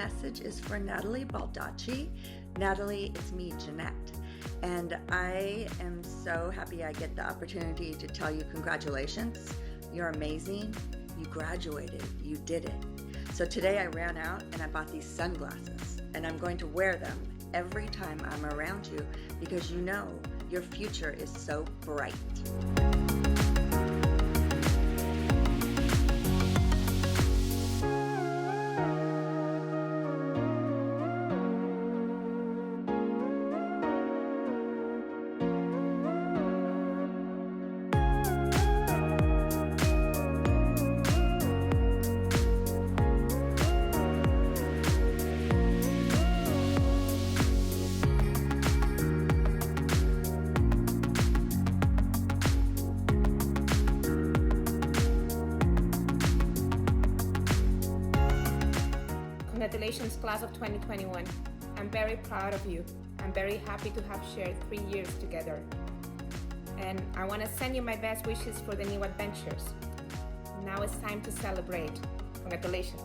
message is for Natalie Baldacci. Natalie, it's me, Jeanette. And I am so happy I get the opportunity to tell you congratulations. You're amazing. You graduated. You did it. So today I ran out and I bought these sunglasses, and I'm going to wear them every time I'm around you because you know your future is so bright. Congratulations, class of 2021. I'm very proud of you. I'm very happy to have shared 3 years together. And I want to send you my best wishes for the new adventures. Now it's time to celebrate. Congratulations.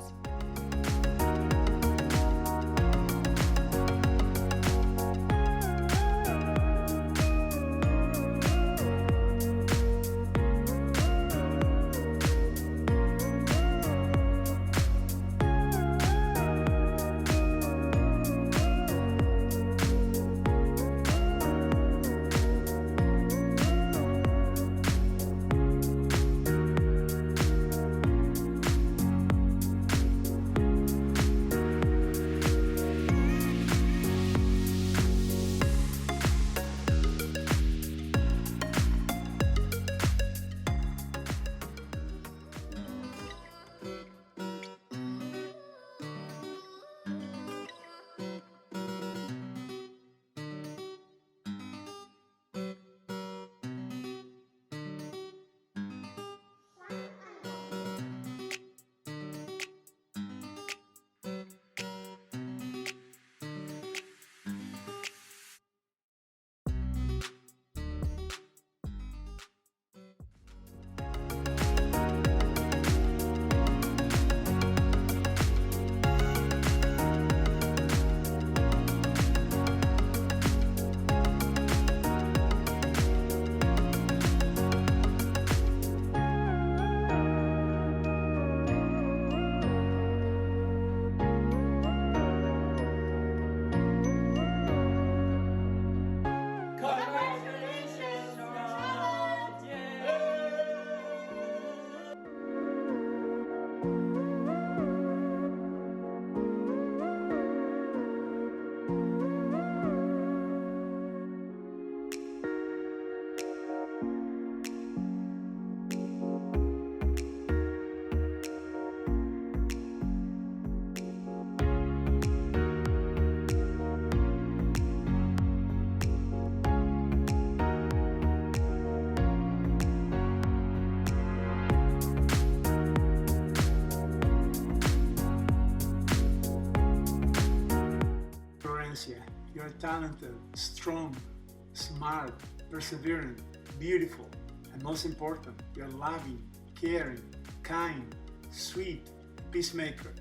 You're talented, strong, smart, perseverant, beautiful, and most important, you're loving, caring, kind, sweet, peacemaker.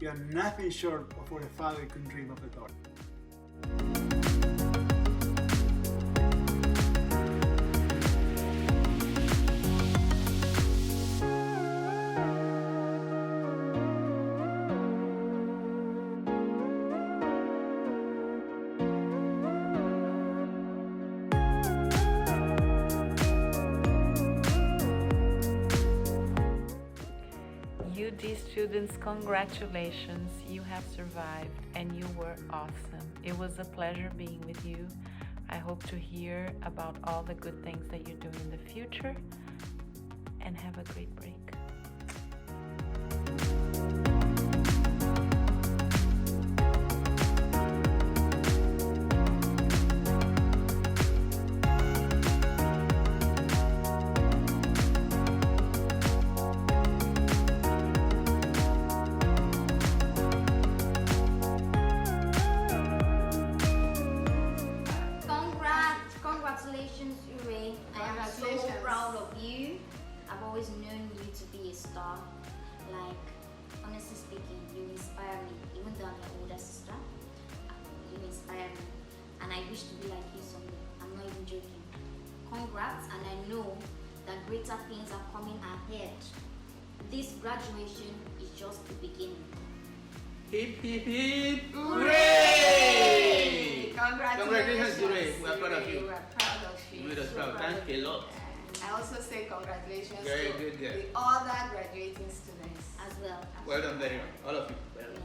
You are nothing short of what a father could dream of a daughter. UD students, congratulations, you have survived and you were awesome. It was a pleasure being with you. I hope to hear about all the good things that you're doing in the future, and have a great break. so proud of you. I've always known you to be a star. Like, Honestly speaking, you inspire me. Even though I'm your older sister, you inspire me. And I wish to be like you someday. I'm not even joking. Congrats, and I know that greater things are coming ahead. This graduation is just the beginning. Hip hip hip! Hooray! Congratulations, Hooray! We are proud of you. We are proud of you. We are proud. Thank you a lot. I also say congratulations Very to good, yeah. the other graduating students. As well. Well done, very well. All of you. Well done.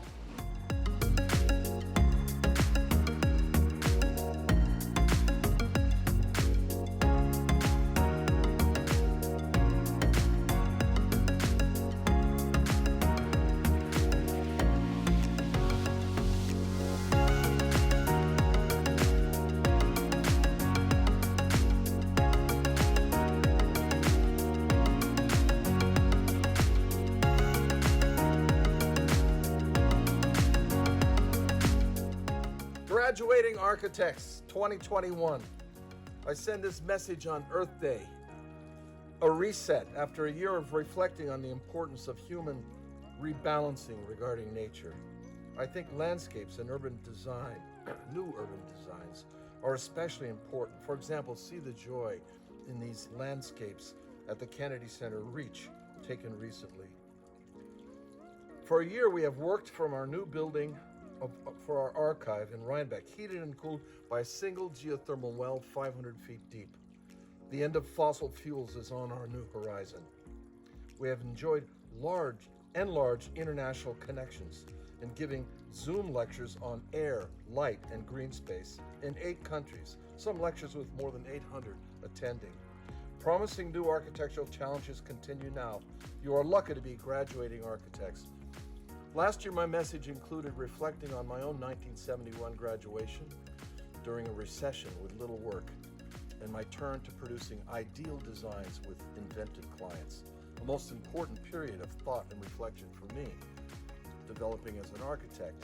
Graduating Architects 2021. I send this message on Earth Day. A reset after a year of reflecting on the importance of human rebalancing regarding nature. I think landscapes and urban design, new urban designs, are especially important. For example, see the joy in these landscapes at the Kennedy Center Reach, taken recently. For a year, we have worked from our new building for our archive in Rhinebeck, heated and cooled by a single geothermal well 500 feet deep. The end of fossil fuels is on our new horizon. We have enjoyed large international connections in giving Zoom lectures on air, light, and green space in 8 countries, some lectures with more than 800 attending. Promising new architectural challenges continue now. You are lucky to be graduating architects. Last year, my message included reflecting on my own 1971 graduation during a recession with little work and my turn to producing ideal designs with inventive clients, a most important period of thought and reflection for me, developing as an architect.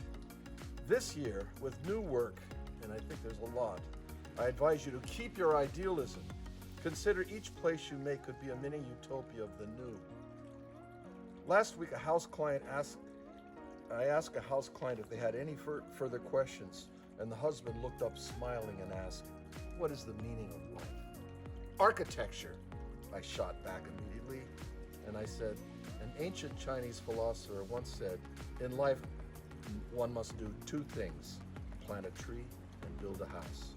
This year, with new work, and I think there's a lot, I advise you to keep your idealism. Consider each place you make could be a mini utopia of the new. Last week, I asked a house client if they had any further questions, and the husband looked up smiling and asked, "What is the meaning of life?" "Architecture," I shot back immediately, and I said, "An ancient Chinese philosopher once said, in life, one must do 2 things, plant a tree and build a house."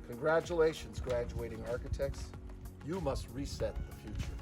Congratulations, graduating architects. You must reset the future.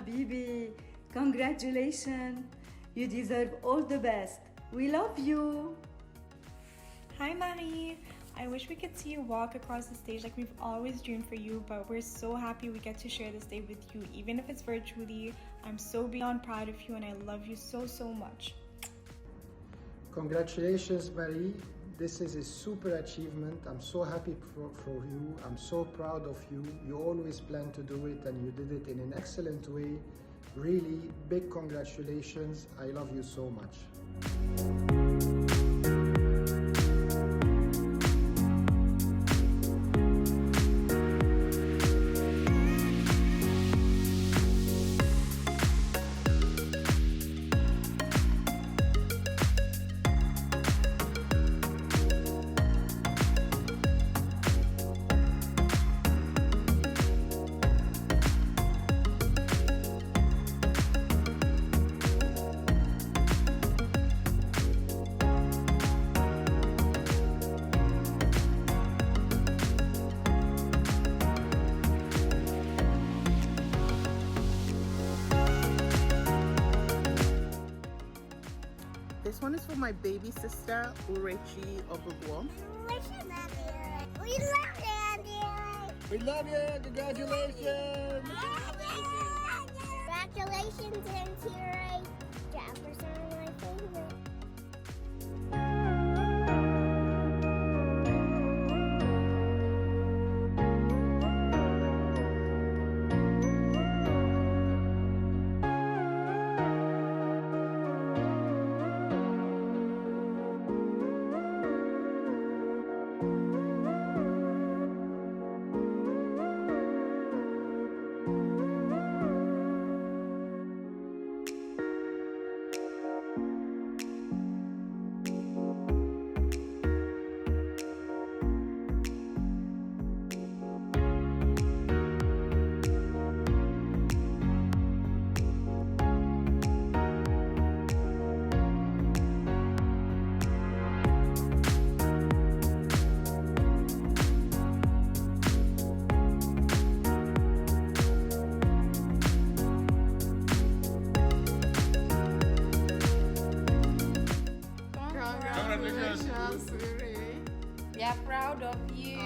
Habibi. Congratulations. You deserve all the best. We love you. Hi, Marie. I wish we could see you walk across the stage like we've always dreamed for you, but we're so happy we get to share this day with you, even if it's virtually. I'm so beyond proud of you and I love you so, so much. Congratulations, Marie. This is a super achievement. I'm so happy for you. I'm so proud of you. You always planned to do it and you did it in an excellent way. Really big congratulations. I love you so much. This one is for my baby sister, Urechi Obubuo. We love you. We love you. Congratulations. Congratulations, Antira. Jefferson, my favorite. Congratulations, Uri. We are proud of you.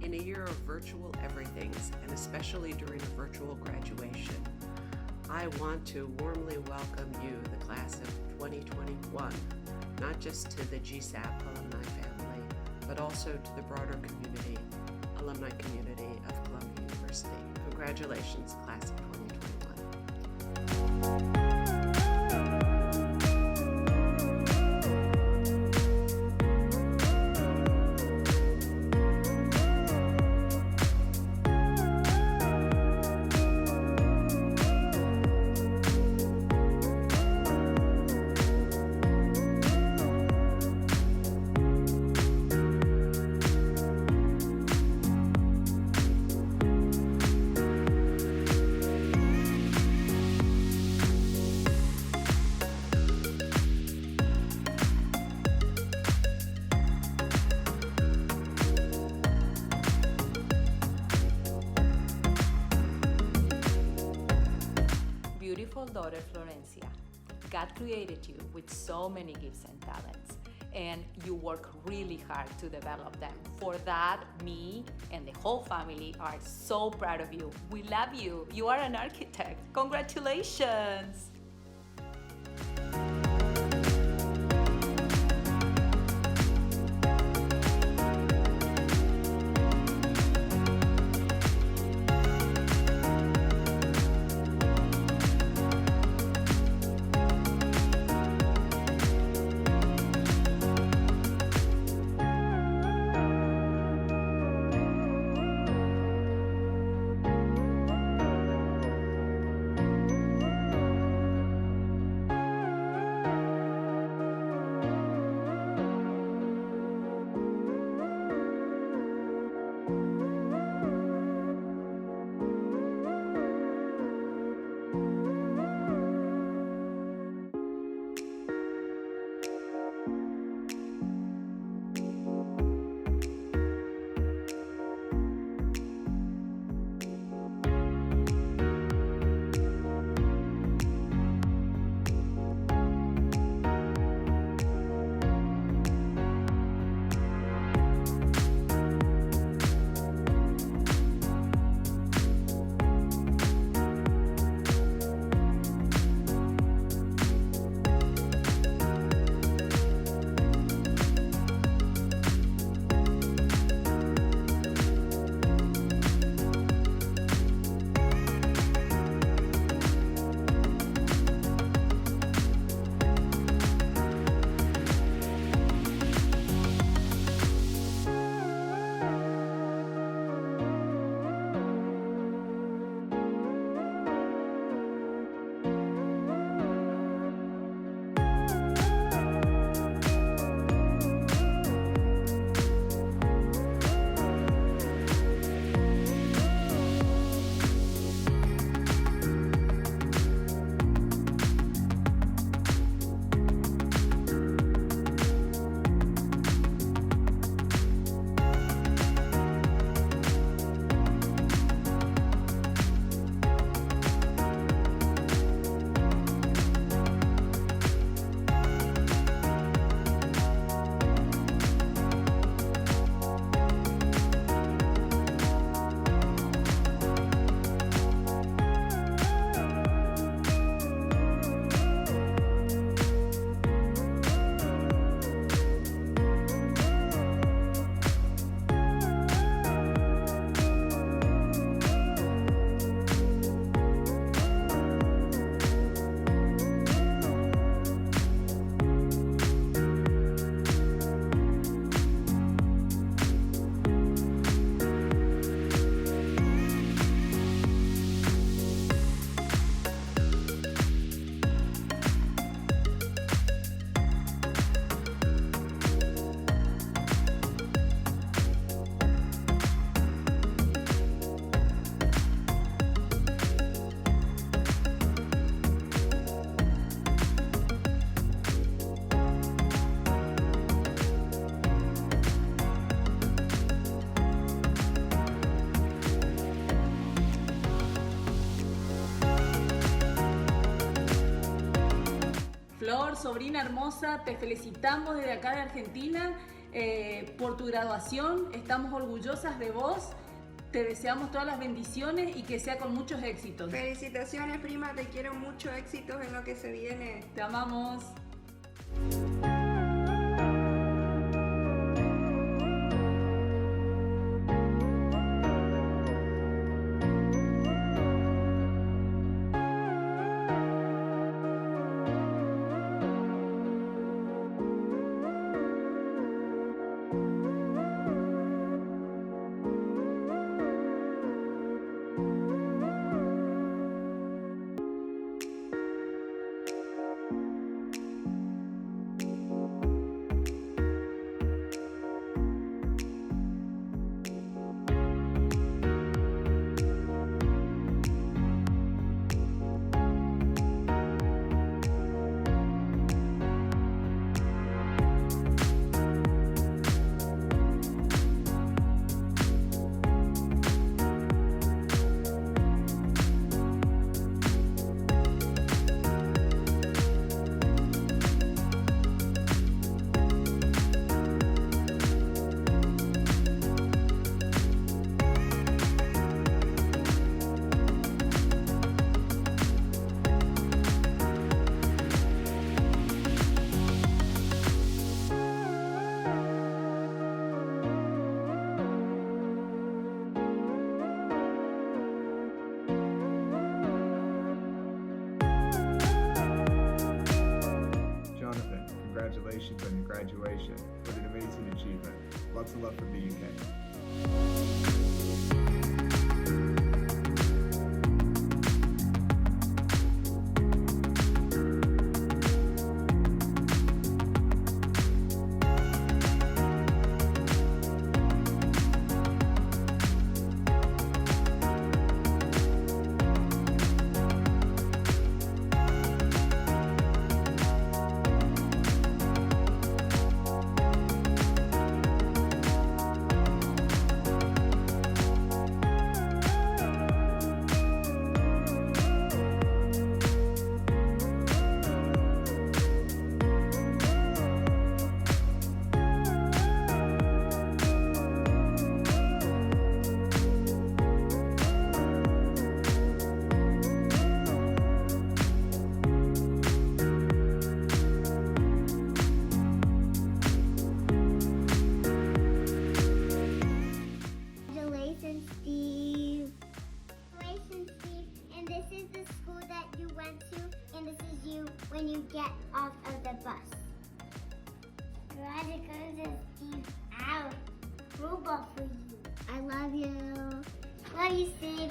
In a year of virtual everythings, and especially during a virtual graduation, I want to warmly welcome you, the class of 2021, not just to the GSAP alumni family, but also to the broader community, alumni community of Columbia University. Congratulations, class of 2021. Beautiful daughter Florencia, God created you with so many gifts and talents, and you work really hard to develop them. For that, me and the whole family are so proud of you. We love you. You are an architect. Congratulations. amor, sobrina hermosa, te felicitamos desde acá de Argentina por tu graduación. Estamos orgullosas de vos. Te deseamos todas las bendiciones y que sea con muchos éxitos. Felicitaciones, prima, te quiero mucho, éxitos en lo que se viene. Te amamos. Congratulations on your graduation. What an amazing achievement. Lots of love from the UK. When you get off of the bus. Congratulations, Steve. Ow. Robot for you. I love you. Love you, Steve.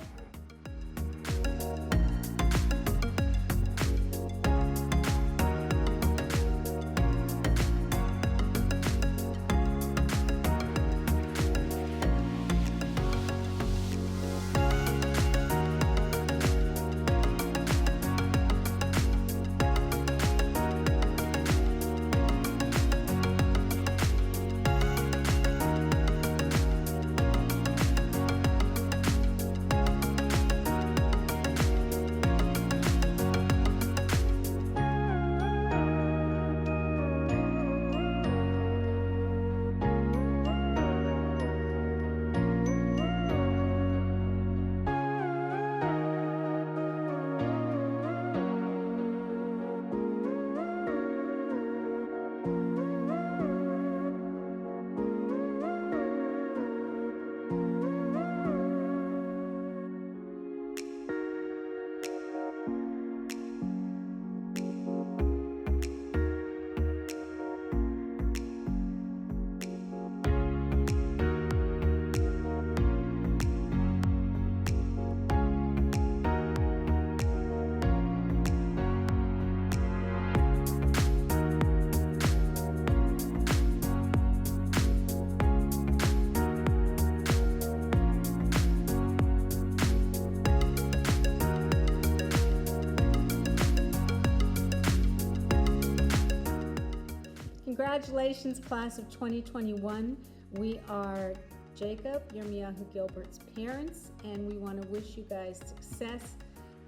Congratulations, class of 2021. We are Jacob, Yirmiyahu Gilbert's parents, and we want to wish you guys success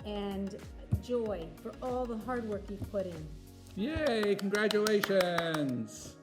and joy for all the hard work you've put in. Yay, congratulations.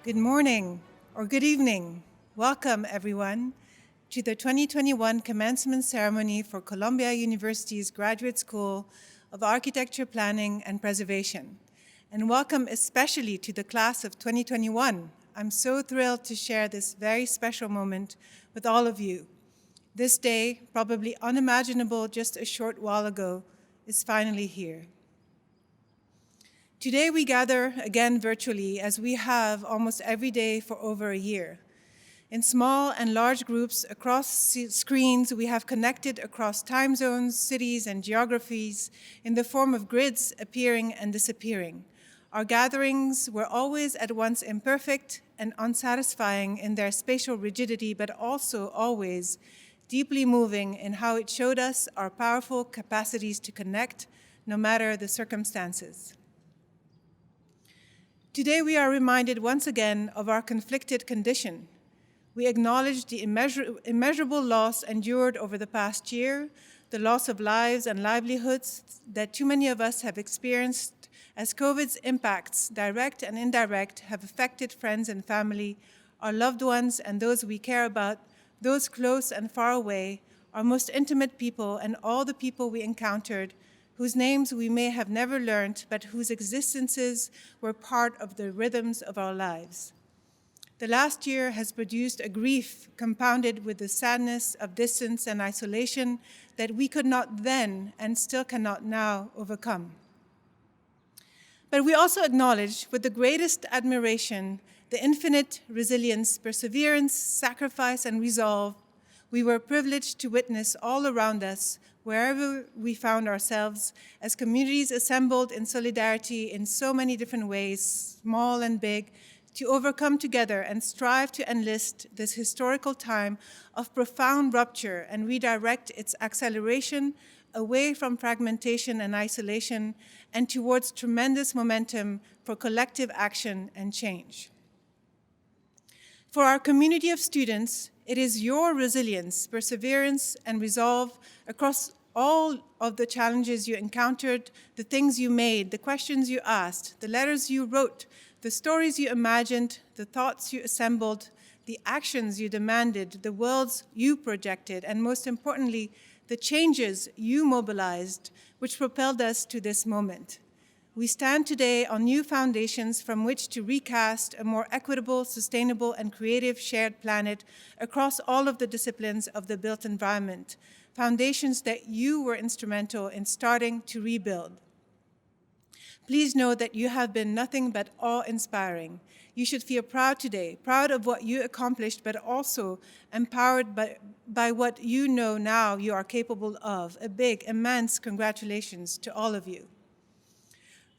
Good morning or good evening. Welcome, everyone, to the 2021 commencement ceremony for Columbia University's Graduate School of Architecture, Planning, and Preservation. And welcome especially to the class of 2021. I'm so thrilled to share this very special moment with all of you. This day, probably unimaginable just a short while ago, is finally here. Today we gather again virtually, as we have almost every day for over a year. In small and large groups across screens, we have connected across time zones, cities, and geographies in the form of grids appearing and disappearing. Our gatherings were always at once imperfect and unsatisfying in their spatial rigidity, but also always deeply moving in how it showed us our powerful capacities to connect, no matter the circumstances. Today we are reminded once again of our conflicted condition. We acknowledge the immeasurable loss endured over the past year, the loss of lives and livelihoods that too many of us have experienced as COVID's impacts, direct and indirect, have affected friends and family, our loved ones and those we care about, those close and far away, our most intimate people, and all the people we encountered, whose names we may have never learned, but whose existences were part of the rhythms of our lives. The last year has produced a grief compounded with the sadness of distance and isolation that we could not then and still cannot now overcome. But we also acknowledge with the greatest admiration the infinite resilience, perseverance, sacrifice, and resolve we were privileged to witness all around us, wherever we found ourselves, as communities assembled in solidarity in so many different ways, small and big, to overcome together and strive to enlist this historical time of profound rupture and redirect its acceleration away from fragmentation and isolation and towards tremendous momentum for collective action and change. For our community of students, it is your resilience, perseverance, and resolve across all of the challenges you encountered, the things you made, the questions you asked, the letters you wrote, the stories you imagined, the thoughts you assembled, the actions you demanded, the worlds you projected, and most importantly, the changes you mobilized, which propelled us to this moment. We stand today on new foundations from which to recast a more equitable, sustainable, and creative shared planet across all of the disciplines of the built environment, foundations that you were instrumental in starting to rebuild. Please know that you have been nothing but awe-inspiring. You should feel proud today, proud of what you accomplished, but also empowered by what you know now you are capable of. A big, immense congratulations to all of you.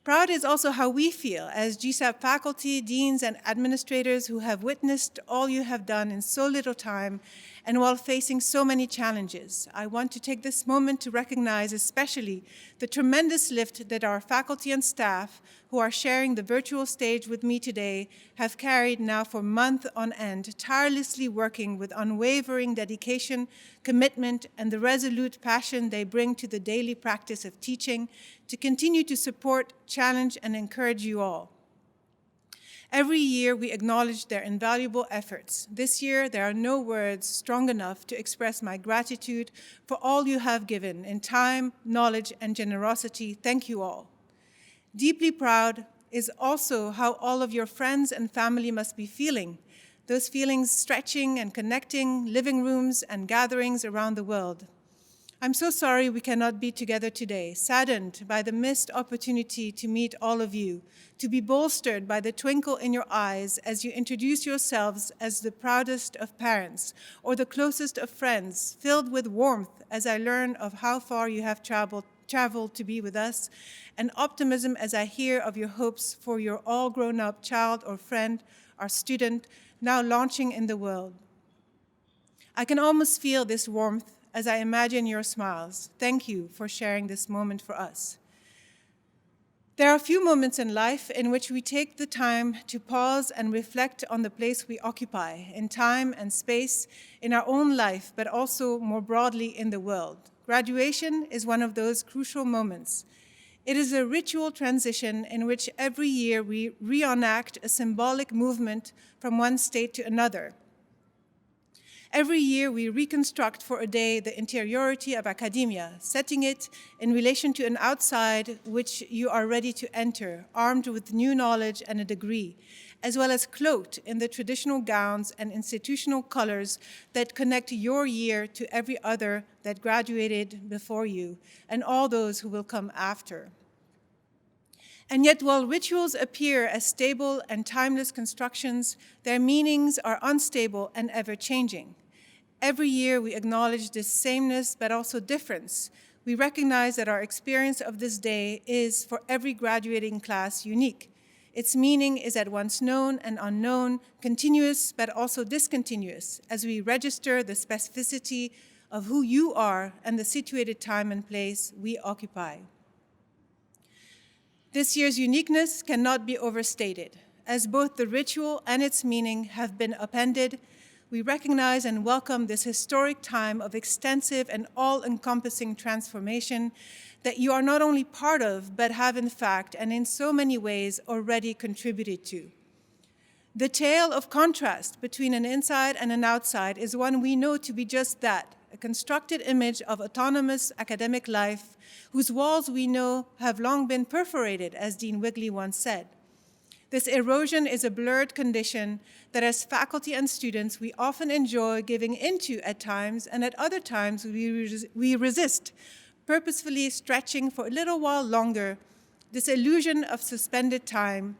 Proud is also how we feel as GSAPP faculty, deans, and administrators who have witnessed all you have done in so little time and while facing so many challenges. I want to take this moment to recognize especially the tremendous lift that our faculty and staff who are sharing the virtual stage with me today have carried now for months on end, tirelessly working with unwavering dedication, commitment, and the resolute passion they bring to the daily practice of teaching to continue to support, challenge, and encourage you all. Every year, we acknowledge their invaluable efforts. This year, there are no words strong enough to express my gratitude for all you have given in time, knowledge, and generosity. Thank you all. Deeply proud is also how all of your friends and family must be feeling. Those feelings stretching and connecting living rooms and gatherings around the world. I'm so sorry we cannot be together today, saddened by the missed opportunity to meet all of you, to be bolstered by the twinkle in your eyes as you introduce yourselves as the proudest of parents or the closest of friends, filled with warmth as I learn of how far you have traveled to be with us, and optimism as I hear of your hopes for your all-grown-up child or friend, our student, now launching in the world. I can almost feel this warmth as I imagine your smiles. Thank you for sharing this moment for us. There are few moments in life in which we take the time to pause and reflect on the place we occupy in time and space in our own life, but also more broadly in the world. Graduation is one of those crucial moments. It is a ritual transition in which every year we reenact a symbolic movement from one state to another. Every year, we reconstruct for a day the interiority of academia, setting it in relation to an outside which you are ready to enter, armed with new knowledge and a degree, as well as cloaked in the traditional gowns and institutional colors that connect your year to every other that graduated before you, and all those who will come after. And yet, while rituals appear as stable and timeless constructions, their meanings are unstable and ever-changing. Every year, we acknowledge this sameness, but also difference. We recognize that our experience of this day is, for every graduating class, unique. Its meaning is at once known and unknown, continuous, but also discontinuous, as we register the specificity of who you are and the situated time and place we occupy. This year's uniqueness cannot be overstated. As both the ritual and its meaning have been appended, we recognize and welcome this historic time of extensive and all-encompassing transformation that you are not only part of, but have in fact, and in so many ways, already contributed to. The tale of contrast between an inside and an outside is one we know to be just that, a a constructed image of autonomous academic life whose walls we know have long been perforated, as Dean Wigley once said. This erosion is a blurred condition that as faculty and students we often enjoy giving into at times, and at other times we resist, purposefully stretching for a little while longer this illusion of suspended time,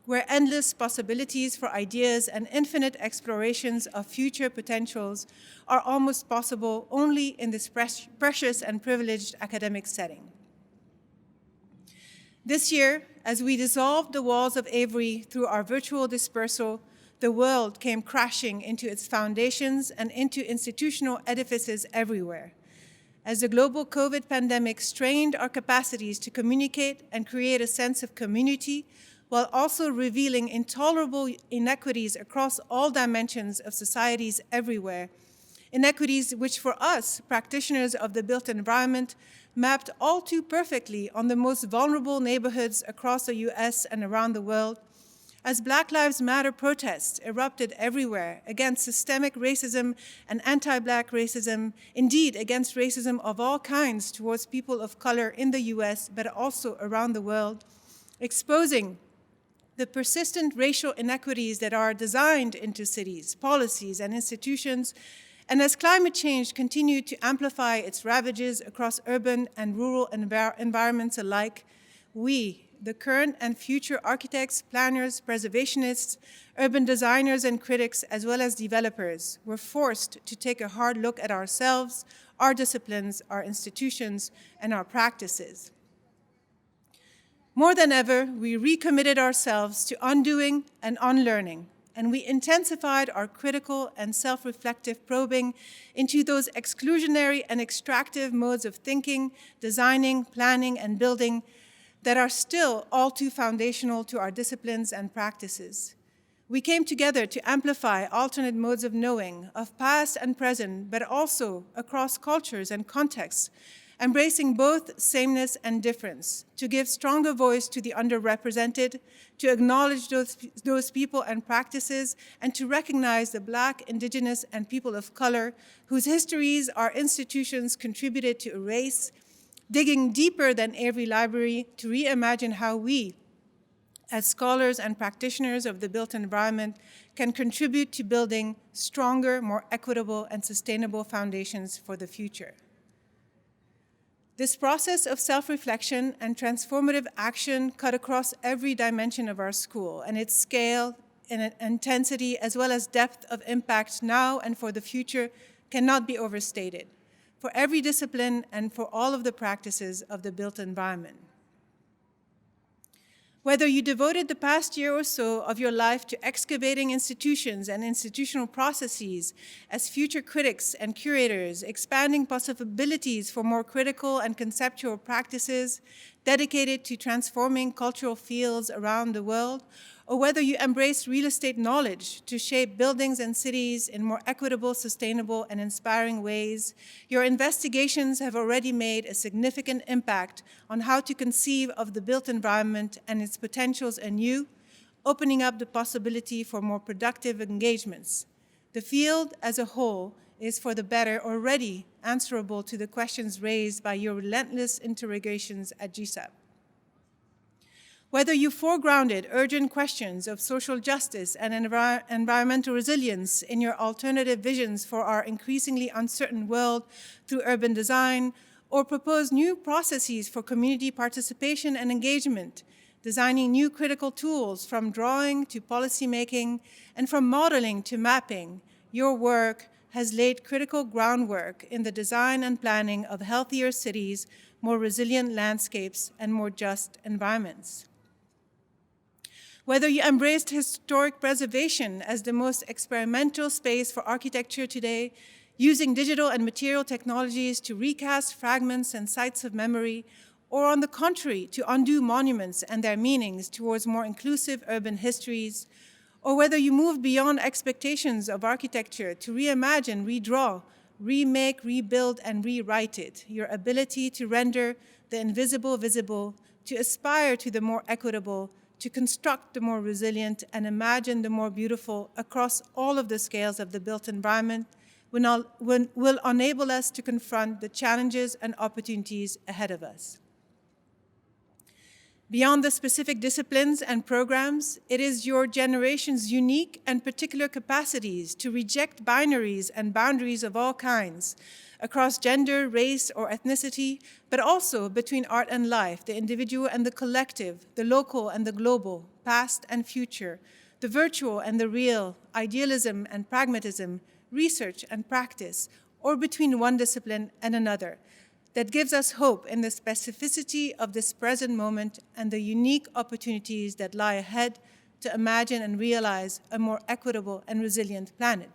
where endless possibilities for ideas and infinite explorations of future potentials are almost possible only in this precious and privileged academic setting. This year, as we dissolved the walls of Avery through our virtual dispersal, the world came crashing into its foundations and into institutional edifices everywhere. As the global COVID pandemic strained our capacities to communicate and create a sense of community, while also revealing intolerable inequities across all dimensions of societies everywhere, inequities which for us, practitioners of the built environment, mapped all too perfectly on the most vulnerable neighborhoods across the US and around the world, as Black Lives Matter protests erupted everywhere against systemic racism and anti-Black racism, indeed against racism of all kinds towards people of color in the US, but also around the world, exposing the persistent racial inequities that are designed into cities, policies, and institutions, and as climate change continued to amplify its ravages across urban and rural environments alike, we, the current and future architects, planners, preservationists, urban designers, and critics, as well as developers, were forced to take a hard look at ourselves, our disciplines, our institutions, and our practices. More than ever, we recommitted ourselves to undoing and unlearning, and we intensified our critical and self-reflective probing into those exclusionary and extractive modes of thinking, designing, planning, and building that are still all too foundational to our disciplines and practices. We came together to amplify alternate modes of knowing, of past and present, but also across cultures and contexts, embracing both sameness and difference, to give stronger voice to the underrepresented, to acknowledge those people and practices, and to recognize the Black, Indigenous, and people of color whose histories our institutions contributed to erase, digging deeper than Avery Library to reimagine how we, as scholars and practitioners of the built environment, can contribute to building stronger, more equitable, and sustainable foundations for the future. This process of self-reflection and transformative action cut across every dimension of our school, and its scale and intensity, as well as depth of impact now and for the future, cannot be overstated, for every discipline and for all of the practices of the built environment. Whether you devoted the past year or so of your life to excavating institutions and institutional processes as future critics and curators, expanding possibilities for more critical and conceptual practices dedicated to transforming cultural fields around the world, or whether you embrace real estate knowledge to shape buildings and cities in more equitable, sustainable, and inspiring ways, your investigations have already made a significant impact on how to conceive of the built environment and its potentials anew, opening up the possibility for more productive engagements. The field as a whole is for the better already answerable to the questions raised by your relentless interrogations at GSAPP. Whether you foregrounded urgent questions of social justice and environmental resilience in your alternative visions for our increasingly uncertain world through urban design, or proposed new processes for community participation and engagement, designing new critical tools from drawing to policymaking and from modeling to mapping, your work has laid critical groundwork in the design and planning of healthier cities, more resilient landscapes, and more just environments. Whether you embraced historic preservation as the most experimental space for architecture today, using digital and material technologies to recast fragments and sites of memory, or on the contrary, to undo monuments and their meanings towards more inclusive urban histories, or whether you moved beyond expectations of architecture to reimagine, redraw, remake, rebuild, and rewrite it, your ability to render the invisible visible, to aspire to the more equitable, to construct the more resilient, and imagine the more beautiful across all of the scales of the built environment, will enable us to confront the challenges and opportunities ahead of us. Beyond the specific disciplines and programs, it is your generation's unique and particular capacities to reject binaries and boundaries of all kinds across gender, race, or ethnicity, but also between art and life, the individual and the collective, the local and the global, past and future, the virtual and the real, idealism and pragmatism, research and practice, or between one discipline and another, that gives us hope in the specificity of this present moment and the unique opportunities that lie ahead to imagine and realize a more equitable and resilient planet.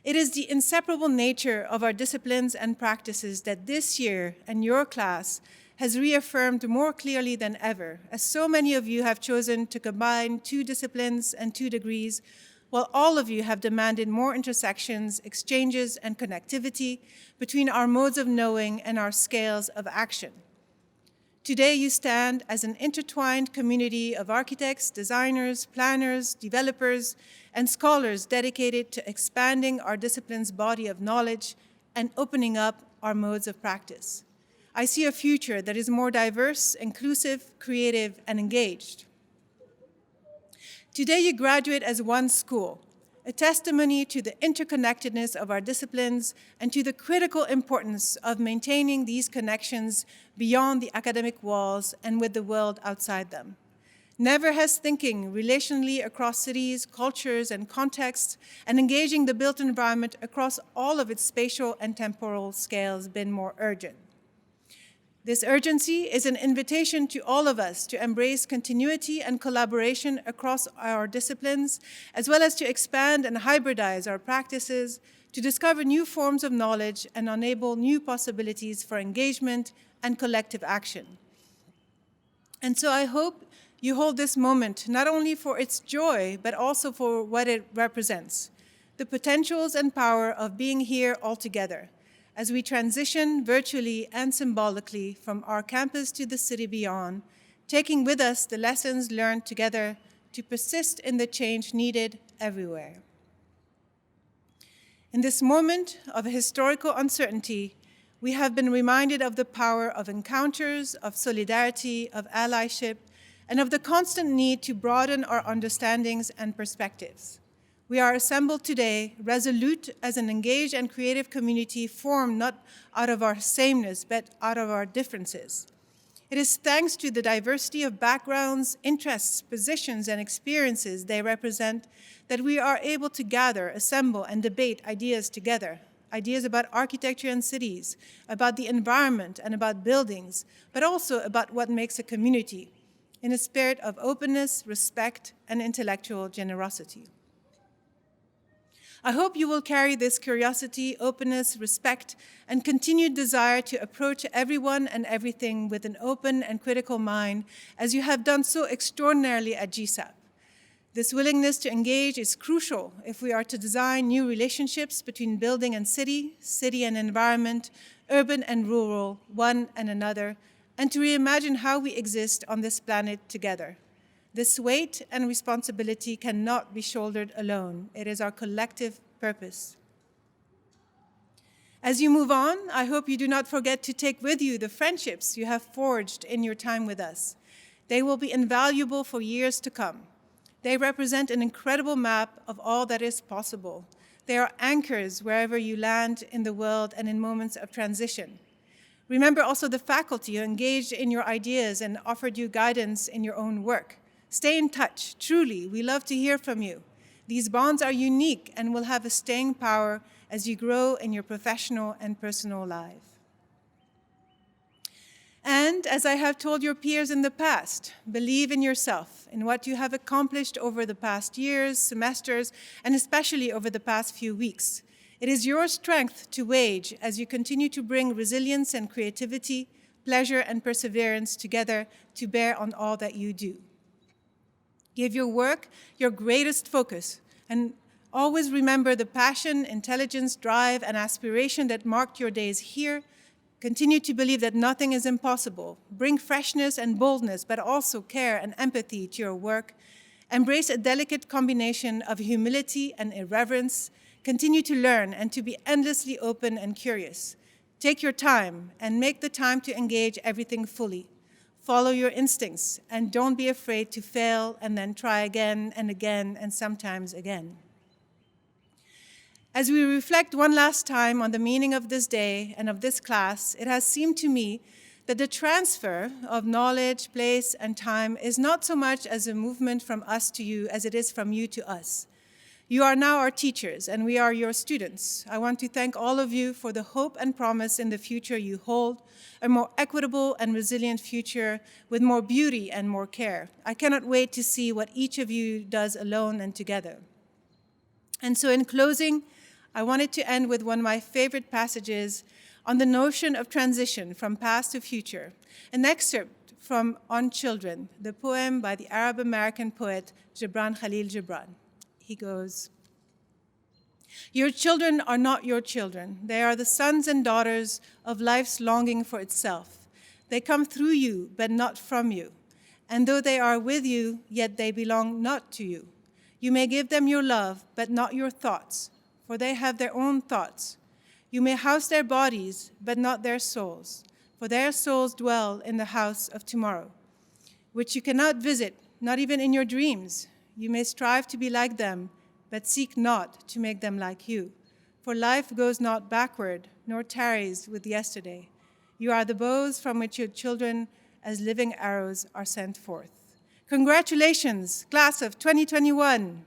It is the inseparable nature of our disciplines and practices that this year and your class has reaffirmed more clearly than ever, as so many of you have chosen to combine 2 disciplines and 2 degrees, while all of you have demanded more intersections, exchanges, and connectivity between our modes of knowing and our scales of action. Today, you stand as an intertwined community of architects, designers, planners, developers, and scholars dedicated to expanding our discipline's body of knowledge and opening up our modes of practice. I see a future that is more diverse, inclusive, creative, and engaged. Today, you graduate as one school, a testimony to the interconnectedness of our disciplines and to the critical importance of maintaining these connections beyond the academic walls and with the world outside them. Never has thinking relationally across cities, cultures, and contexts, and engaging the built environment across all of its spatial and temporal scales been more urgent. This urgency is an invitation to all of us to embrace continuity and collaboration across our disciplines, as well as to expand and hybridize our practices, to discover new forms of knowledge and enable new possibilities for engagement and collective action. And so I hope you hold this moment not only for its joy, but also for what it represents, the potentials and power of being here all together, as we transition virtually and symbolically from our campus to the city beyond, taking with us the lessons learned together to persist in the change needed everywhere. In this moment of historical uncertainty, we have been reminded of the power of encounters, of solidarity, of allyship, and of the constant need to broaden our understandings and perspectives. We are assembled today, resolute as an engaged and creative community formed not out of our sameness, but out of our differences. It is thanks to the diversity of backgrounds, interests, positions, and experiences they represent that we are able to gather, assemble, and debate ideas together. Ideas about architecture and cities, about the environment and about buildings, but also about what makes a community, in a spirit of openness, respect, and intellectual generosity. I hope you will carry this curiosity, openness, respect, and continued desire to approach everyone and everything with an open and critical mind, as you have done so extraordinarily at GSAPP. This willingness to engage is crucial if we are to design new relationships between building and city, city and environment, urban and rural, one and another, and to reimagine how we exist on this planet together. This weight and responsibility cannot be shouldered alone. It is our collective purpose. As you move on, I hope you do not forget to take with you the friendships you have forged in your time with us. They will be invaluable for years to come. They represent an incredible map of all that is possible. They are anchors wherever you land in the world and in moments of transition. Remember also the faculty who engaged in your ideas and offered you guidance in your own work. Stay in touch, truly, we love to hear from you. These bonds are unique and will have a staying power as you grow in your professional and personal life. And as I have told your peers in the past, believe in yourself, in what you have accomplished over the past years, semesters, and especially over the past few weeks. It is your strength to wage as you continue to bring resilience and creativity, pleasure and perseverance together to bear on all that you do. Give your work your greatest focus, and always remember the passion, intelligence, drive, and aspiration that marked your days here. Continue to believe that nothing is impossible. Bring freshness and boldness, but also care and empathy to your work. Embrace a delicate combination of humility and irreverence. Continue to learn and to be endlessly open and curious. Take your time and make the time to engage everything fully. Follow your instincts and don't be afraid to fail and then try again and again and sometimes again. As we reflect one last time on the meaning of this day and of this class, it has seemed to me that the transfer of knowledge, place, and time is not so much as a movement from us to you as it is from you to us. You are now our teachers, and we are your students. I want to thank all of you for the hope and promise in the future you hold, a more equitable and resilient future with more beauty and more care. I cannot wait to see what each of you does alone and together. And so in closing, I wanted to end with one of my favorite passages on the notion of transition from past to future, an excerpt from On Children, the poem by the Arab-American poet Gibran Khalil Gibran. He goes, "Your children are not your children. They are the sons and daughters of life's longing for itself. They come through you, but not from you. And though they are with you, yet they belong not to you. You may give them your love, but not your thoughts, for they have their own thoughts. You may house their bodies, but not their souls, for their souls dwell in the house of tomorrow, which you cannot visit, not even in your dreams. You may strive to be like them, but seek not to make them like you. For life goes not backward, nor tarries with yesterday. You are the bows from which your children, as living arrows, are sent forth." Congratulations, class of 2021.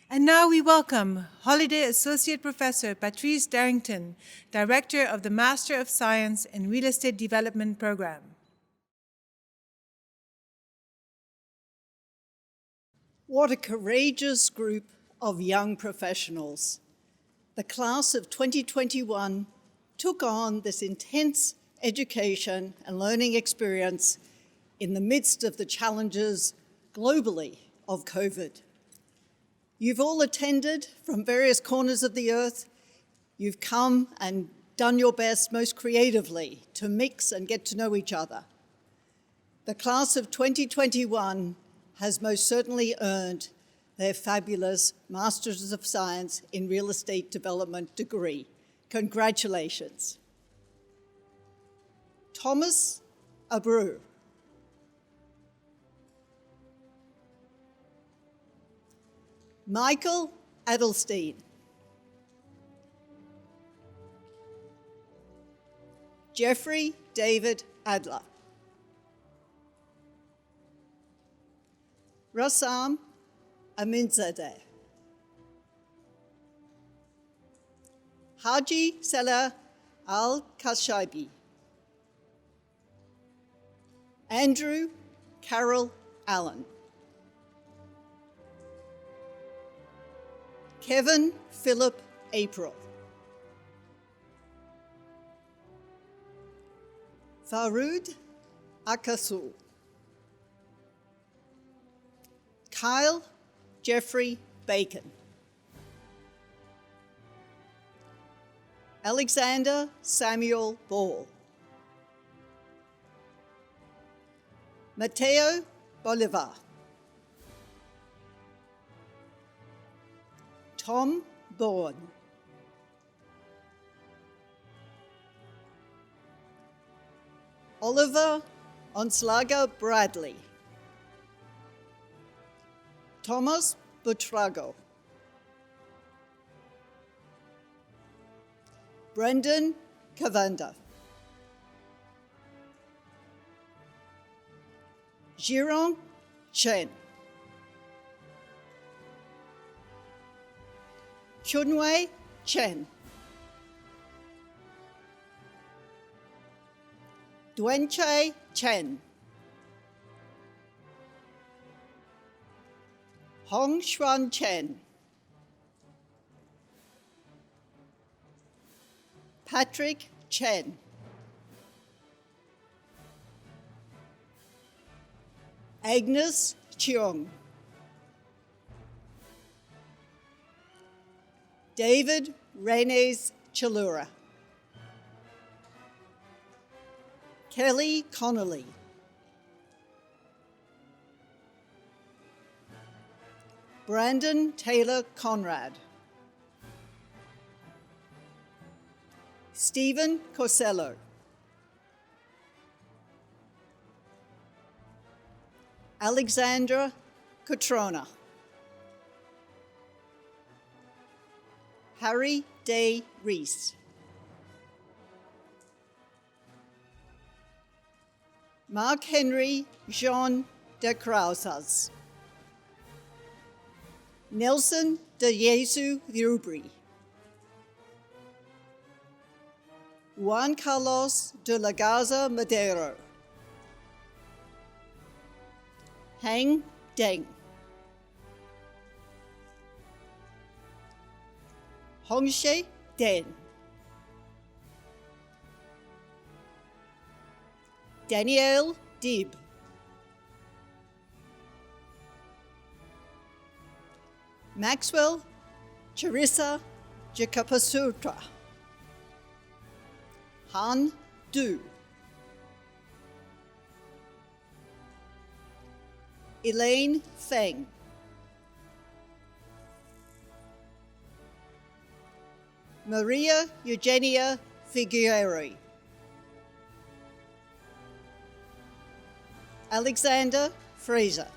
And now we welcome Holiday Associate Professor Patrice Darrington, Director of the Master of Science in Real Estate Development Program. What a courageous group of young professionals. The class of 2021 took on this intense education and learning experience in the midst of the challenges globally of COVID. You've all attended from various corners of the earth. You've come and done your best most creatively to mix and get to know each other. The class of 2021 has most certainly earned their fabulous Masters of Science in Real Estate Development degree. Congratulations. Thomas Abreu. Michael Adelstein. Jeffrey David Adler. Rassam Aminzadeh. Haji Salah Al-Kashaibi. Andrew Carroll Allen. Kevin Philip April. Faroud Akasul. Kyle Jeffrey Bacon. Alexander Samuel Ball. Mateo Bolivar. Tom Bourne. Oliver Onslager Bradley. Thomas Butrago. Brendan Cavanda. Jiron Chen. Chunwei Chen. Duanchai Chen. Hong Xuan Chen. Patrick Chen. Agnes Cheong. David Renes Chalura. Kelly Connolly. Brandon Taylor Conrad, Stephen Corsello, Alexandra Cotrona, Harry Day Reese, Mark Henry Jean de Crousaz, Nelson de Jesu Rubri, Juan Carlos de la Garza Madero, Hang Deng, Hongshe Den, Danielle Dib, Maxwell Charissa Jacapasutra, Han Du, Elaine Feng, Maria Eugenia Figueroa, Alexander Fraser,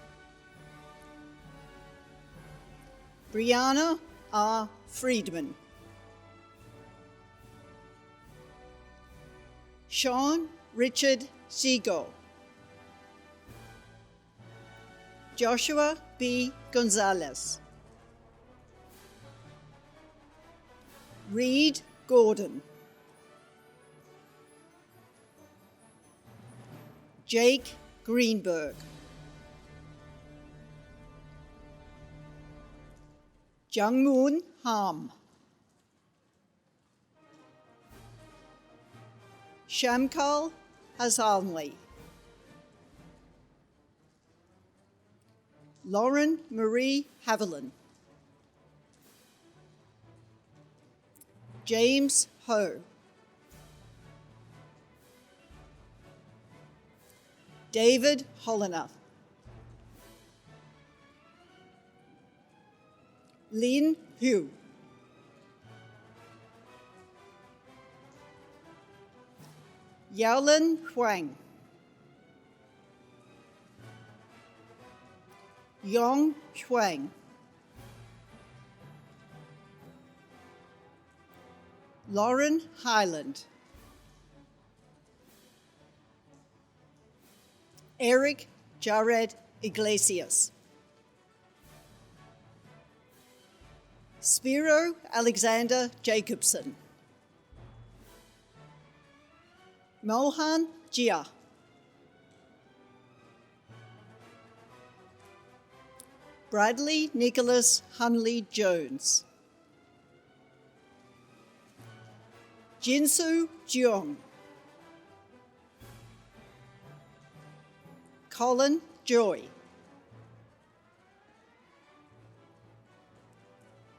Brianna R. Friedman, Sean Richard Seagull, Joshua B. Gonzalez, Reed Gordon, Jake Greenberg, Jungmoon Ham, Shamkal Hazalmi, Lauren Marie Haviland, James Ho, David Holliner, Lin Hu, Yaolin Huang, Yong Huang, Lauren Highland, Eric Jared Iglesias, Spiro Alexander Jacobson, Mohan Jia, Bradley Nicholas Hunley Jones, Jinsu Jeong, Colin Joy,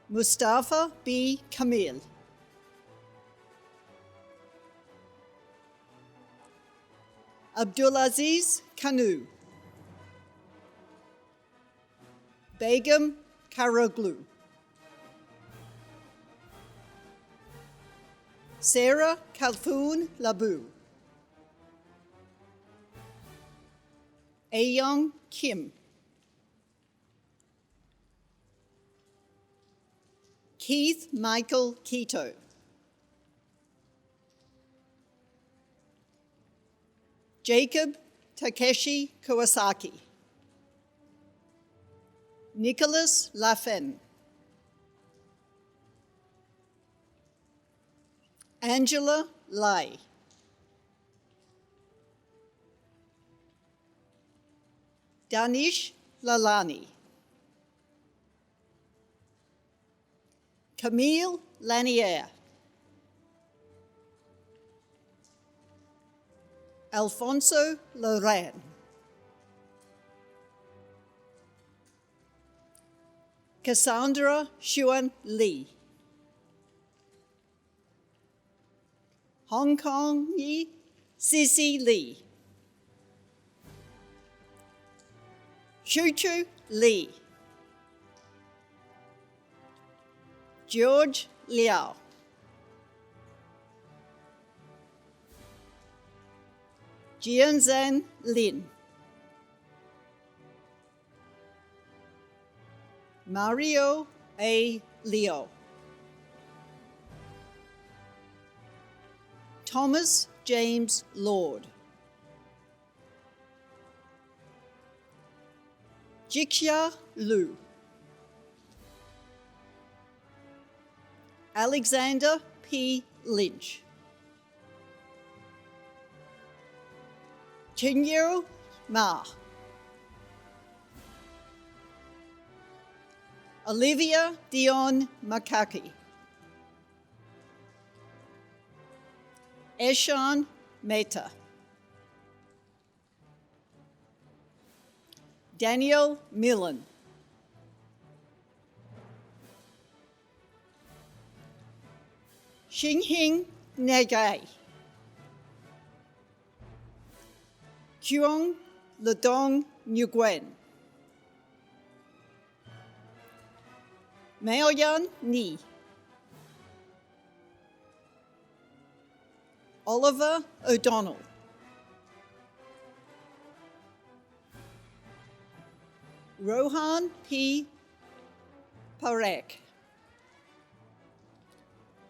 Mustafa B. Kamil, Abdulaziz Kanu, Begum Karoglu, Sarah Kalfoon Labu, Ayoung Kim, Keith Michael Keto, Jacob Takeshi Kawasaki, Nicholas Laffen, Angela Lai, Danish Lalani, Camille Lanier, Alfonso Loran, Cassandra Xuan Lee, Hong Kong Yi Sissy Lee, Shuchu Lee, George Liao. Jianzhen Lin. Mario A. Leo. Thomas James Lord. Jixia Lu. Alexander P. Lynch. Chinyu Ma. Olivia Dion Makaki. Eshan Mehta. Daniel Millen. Xinhing Nagai. Kuong Ledong Nguyen. Maoyan Ni. Oliver O'Donnell. Rohan P. Parek.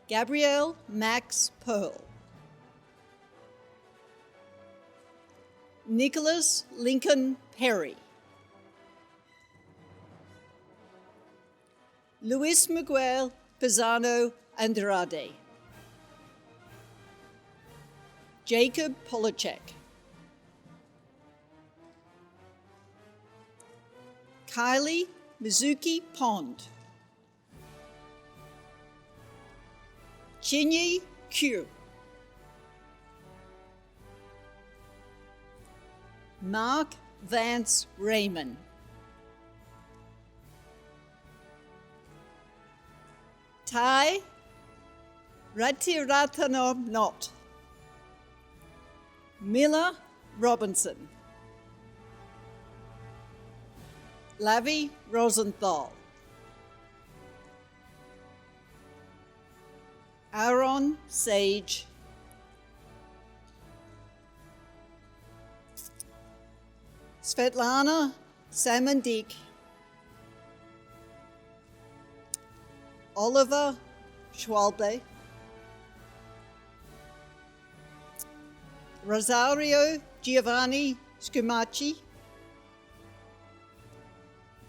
Gabrielle Max Pearl. Nicholas Lincoln Perry. Luis Miguel Pisano Andrade. Jacob Polacek. Kylie Mizuki Pond. Chinyi Q. Mark Vance Raymond. Tai Ratiratanam Knott. Miller Robinson. Lavi Rosenthal. Aaron Sage. Svetlana Samandik. Oliver Schwalbe. Rosario Giovanni Scumaci.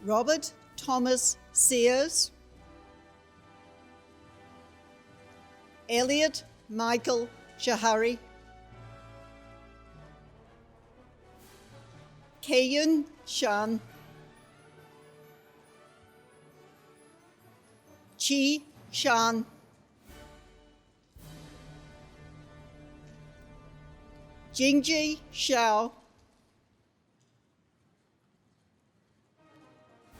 Robert Thomas Sears. Elliot Michael Shahari. Kayun Shan. Chi Shan. Jingji Xiao.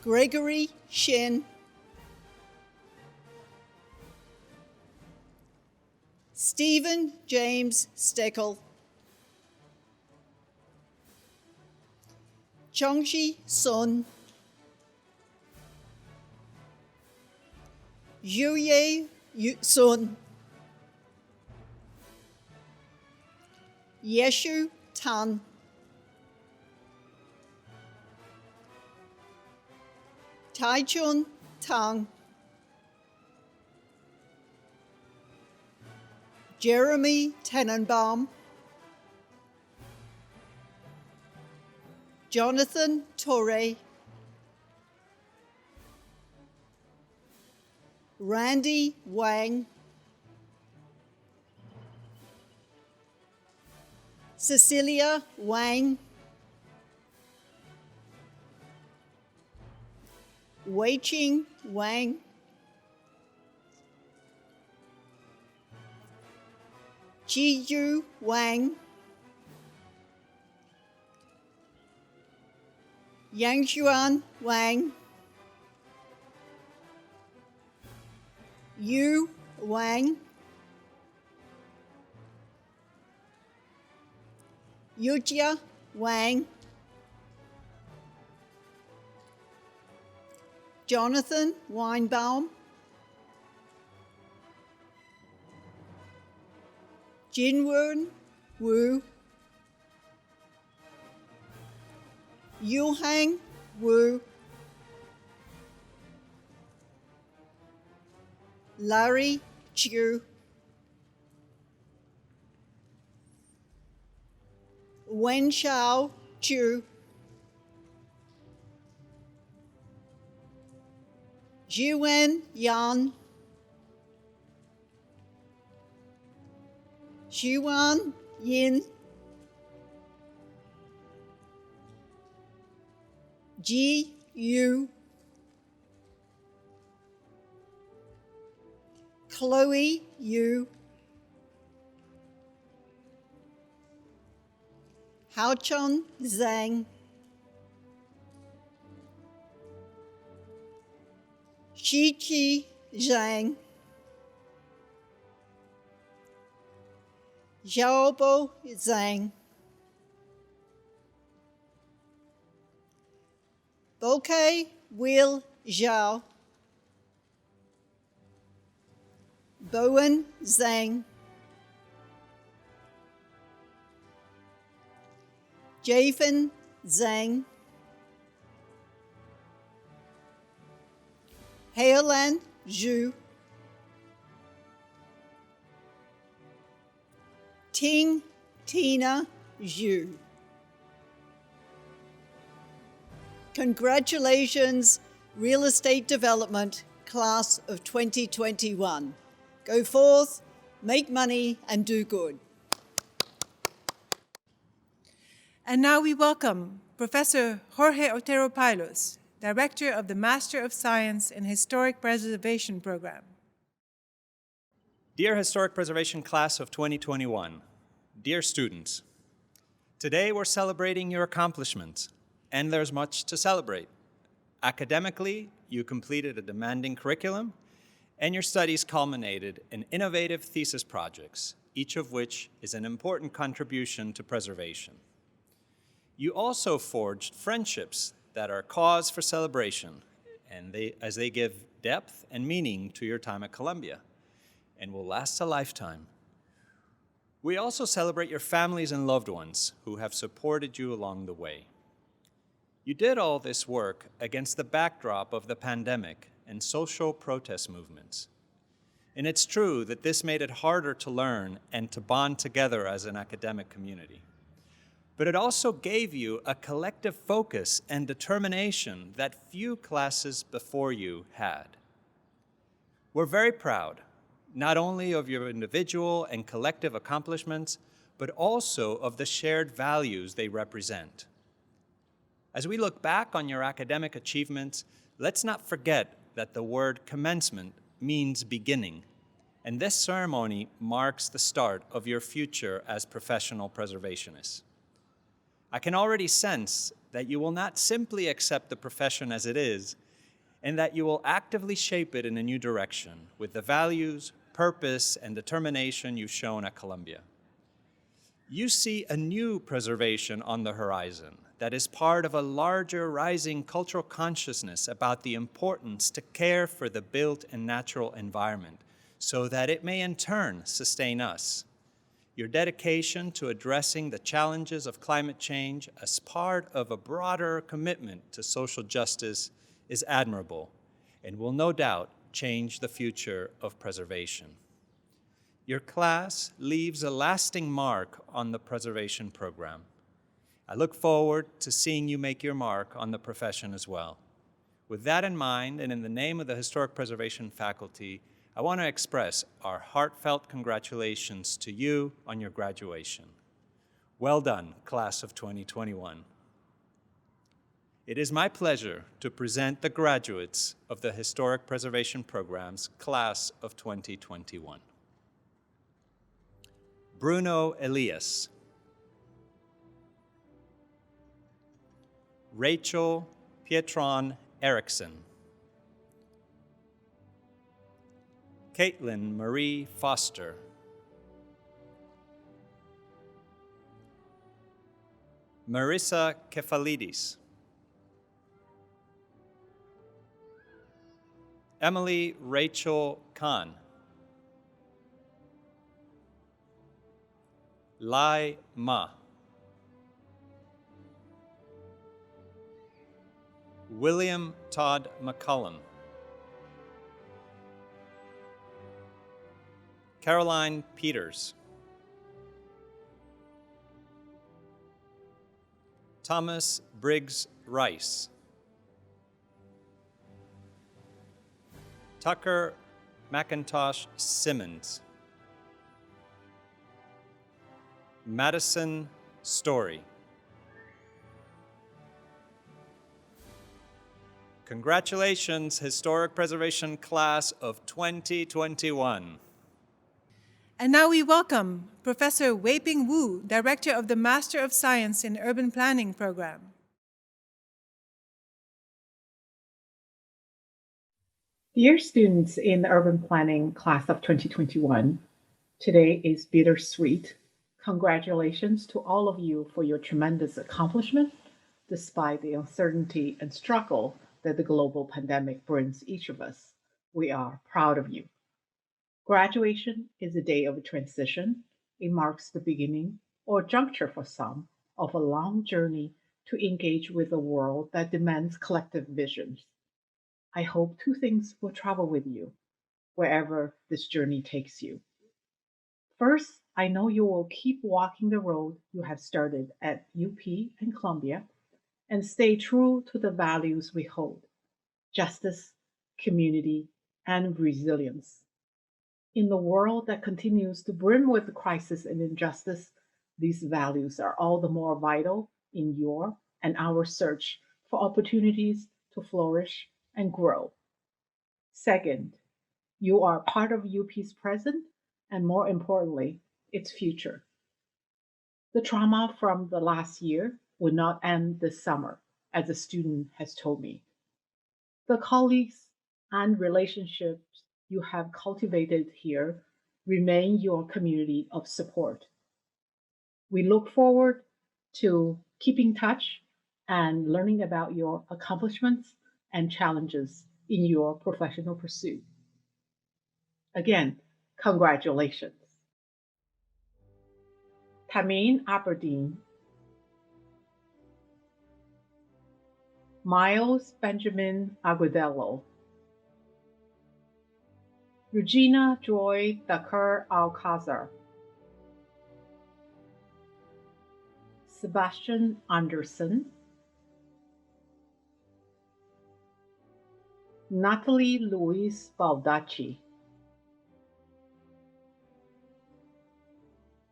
Gregory Shen. Stephen James Steckel. Chongshi Sun. Yuye Sun. Yeshu Tan. Taichun Tang. Jeremy Tenenbaum. Jonathan Torre. Randy Wang. Cecilia Wang. Weiqing Wang. Jiyu Wang. Yangxuan Wang. Yu Wang. Yujia Wang. Jonathan Weinbaum. Jinwon Wu, Yuhang Wu, Larry Chiu, Wenshao Chu, Jiwen Yan, Xuan Yin, Ji Yu, Chloe Yu, Haochun Zhang, Shiqi Zhang, Xiaobo Zhang, Bouquet Will Zhao, Bowen Zhang, Javen Zhang, Heolan Zhu, Ting Tina Zhu. Congratulations, Real Estate Development Class of 2021. Go forth, make money, and do good. And now we welcome Professor Jorge Otero Pailos, Director of the Master of Science in Historic Preservation Program. Dear Historic Preservation Class of 2021, dear students, today we're celebrating your accomplishments, and there's much to celebrate. Academically, you completed a demanding curriculum, and your studies culminated in innovative thesis projects, each of which is an important contribution to preservation. You also forged friendships that are cause for celebration, and as they give depth and meaning to your time at Columbia, and will last a lifetime. We also celebrate your families and loved ones who have supported you along the way. You did all this work against the backdrop of the pandemic and social protest movements. And it's true that this made it harder to learn and to bond together as an academic community. But it also gave you a collective focus and determination that few classes before you had. We're very proud, not only of your individual and collective accomplishments, but also of the shared values they represent. As we look back on your academic achievements, let's not forget that the word commencement means beginning, and this ceremony marks the start of your future as professional preservationists. I can already sense that you will not simply accept the profession as it is, and that you will actively shape it in a new direction with the values, purpose, and determination you've shown at Columbia. You see a new preservation on the horizon that is part of a larger rising cultural consciousness about the importance to care for the built and natural environment so that it may in turn sustain us. Your dedication to addressing the challenges of climate change as part of a broader commitment to social justice is admirable and will no doubt change the future of preservation. Your class leaves a lasting mark on the preservation program. I look forward to seeing you make your mark on the profession as well. With that in mind, and in the name of the Historic Preservation faculty, I want to express our heartfelt congratulations to you on your graduation. Well done, class of 2021. It is my pleasure to present the graduates of the Historic Preservation Program's class of 2021. Bruno Elias, Rachel Pietron Erickson, Caitlin Marie Foster, Marissa Kefalidis, Emily Rachel Kahn, Lai Ma. William Todd McCullen. Caroline Peters. Thomas Briggs Rice. Tucker McIntosh Simmons. Madison Story. Congratulations, Historic Preservation Class of 2021. And now we welcome Professor Weiping Wu, Director of the Master of Science in Urban Planning program. Dear students in the Urban Planning Class of 2021, today is bittersweet. Congratulations to all of you for your tremendous accomplishment, despite the uncertainty and struggle that the global pandemic brings each of us. We are proud of you. Graduation is a day of transition. It marks the beginning or juncture for some of a long journey to engage with a world that demands collective visions. I hope two things will travel with you wherever this journey takes you. First, I know you will keep walking the road you have started at UP and Columbia and stay true to the values we hold: justice, community, and resilience. In the world that continues to brim with crisis and injustice, these values are all the more vital in your and our search for opportunities to flourish and grow. Second, you are part of UP's present and, more importantly, its future. The trauma from the last year will not end this summer, as a student has told me. The colleagues and relationships you have cultivated here remain your community of support. We look forward to keeping touch and learning about your accomplishments and challenges in your professional pursuit. Again, congratulations. Tameen Aberdeen, Miles Benjamin Agudelo, Regina Joy Dakar Alcazar, Sebastian Anderson, Natalie Louise Baldacci,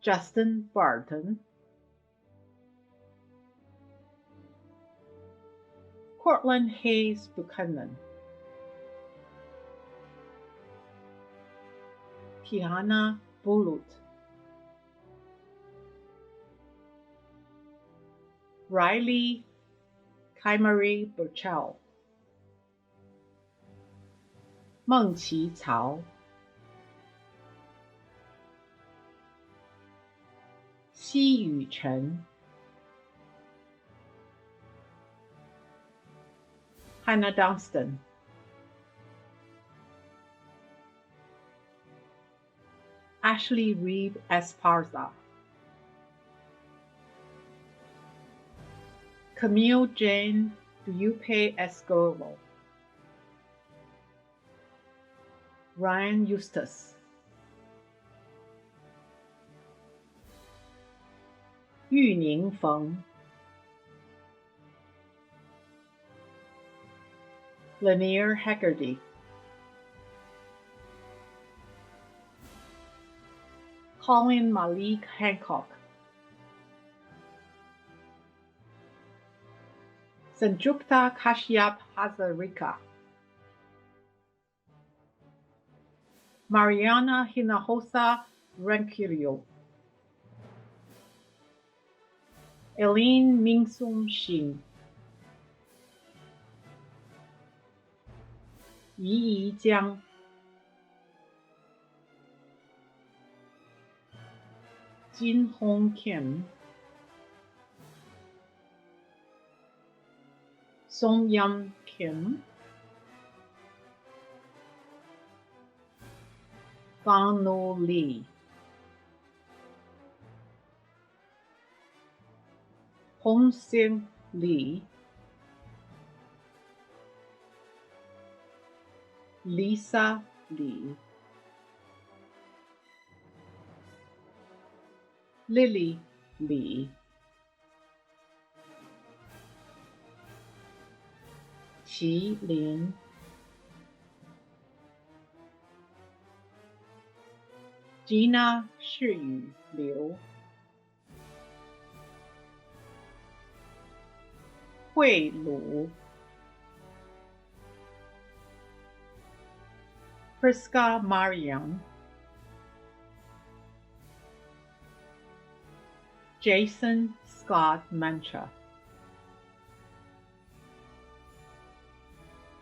Justin Barton, Cortland Hayes Buchanan, Kiana Bulut, Riley Kaimari Burchell, Meng Qi Cao, Xi Yuchen, Hannah Dunstan, Ashley Reed Esparza, Camille Jane Dupe Escovo, Ryan Eustace, Yuning Feng, Lanier Haggerty, Colin Malik Hancock, Sanjukta Kashyap Hazarika, Mariana Hinojosa Rankirio, Eileen Mingsum Shin, Yi Jiang, Jin Hong Kim, Song Yam Kim, Gano Lee, Hongxian Li, Lisa Li, Lily Li, Qi Lin, Gina Shiyu Liu, Hui Lu, Priska Mariam, Jason Scott Mancha,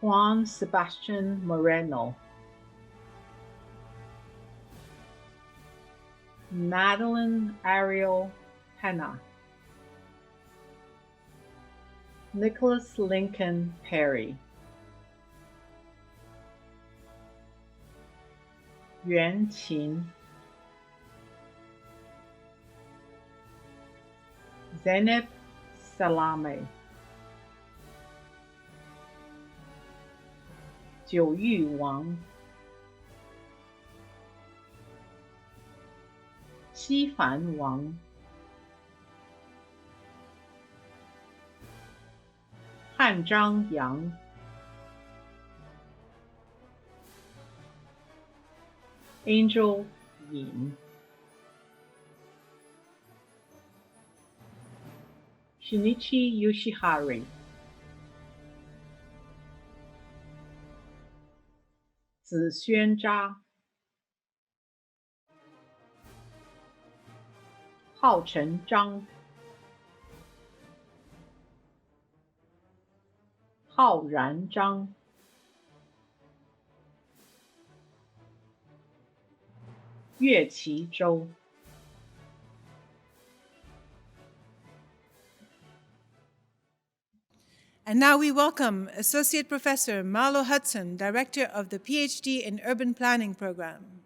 Juan Sebastian Moreno, Madeline Ariel Henna, Nicholas Lincoln Perry, Yuan Qin, Zeynep Salame, Jiu Yu Wang, Xifan Wang, Hanzhang Yang, Angel Yin, Shinichi Yoshihari, Zixuan Zha, Haochen Zhang, Haoran Zhang, Yueqi Zhou, And now we welcome Associate Professor Marlo Hudson, Director of the PhD in Urban Planning Program.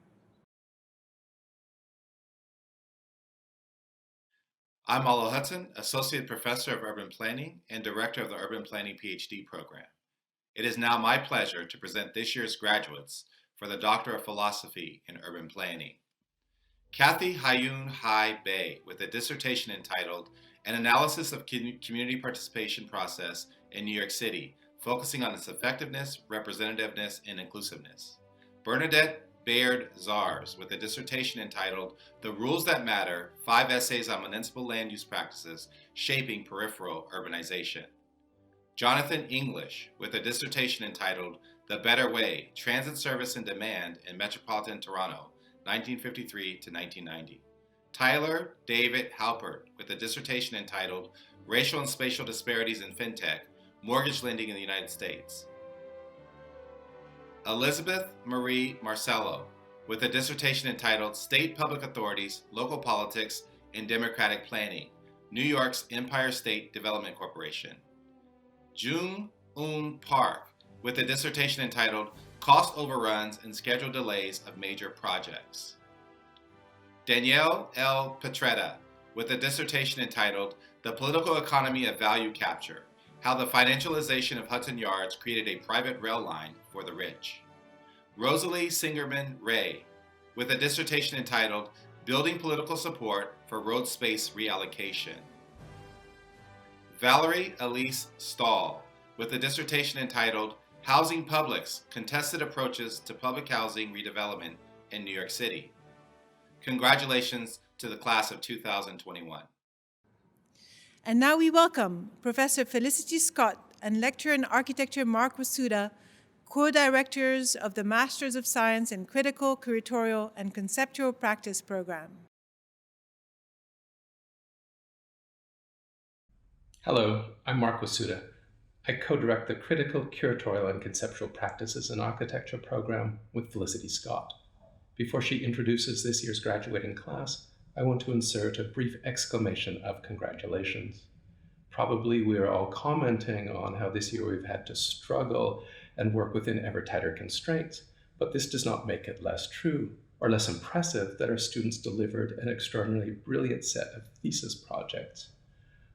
I'm Marlo Hudson, Associate Professor of Urban Planning and Director of the Urban Planning PhD Program. It is now my pleasure to present this year's graduates for the Doctor of Philosophy in Urban Planning. Kathy Hyun Hai Bae with a dissertation entitled An Analysis of Community Participation Process in New York City, focusing on its effectiveness, representativeness, and inclusiveness. Bernadette Baird Zars with a dissertation entitled The Rules That Matter, 5 Essays on Municipal Land Use Practices Shaping Peripheral Urbanization. Jonathan English with a dissertation entitled The Better Way, Transit Service and Demand in Metropolitan Toronto, 1953 to 1990. Tyler David Halpert with a dissertation entitled Racial and Spatial Disparities in FinTech, Mortgage Lending in the United States. Elizabeth Marie Marcello with a dissertation entitled State Public Authorities, Local Politics, and Democratic Planning, New York's Empire State Development Corporation. Jung Eun Park with a dissertation entitled Cost Overruns and Schedule Delays of Major Projects. Danielle L. Petretta with a dissertation entitled The Political Economy of Value Capture, How the Financialization of Hudson Yards Created a Private Rail Line for the Rich. Rosalie Singerman Ray with a dissertation entitled Building Political Support for Road Space Reallocation. Valerie Elise Stahl with a dissertation entitled Housing Publics, Contested Approaches to Public Housing Redevelopment in New York City. Congratulations to the class of 2021. And now we welcome Professor Felicity Scott and Lecturer in Architecture Mark Wasuda, co-directors of the Masters of Science in Critical, Curatorial, and Conceptual Practice program. Hello, I'm Mark Wasuda. I co-direct the Critical, Curatorial, and Conceptual Practices in Architecture program with Felicity Scott. Before she introduces this year's graduating class, I want to insert a brief exclamation of congratulations. Probably we are all commenting on how this year we've had to struggle and work within ever tighter constraints, but this does not make it less true or less impressive that our students delivered an extraordinarily brilliant set of thesis projects.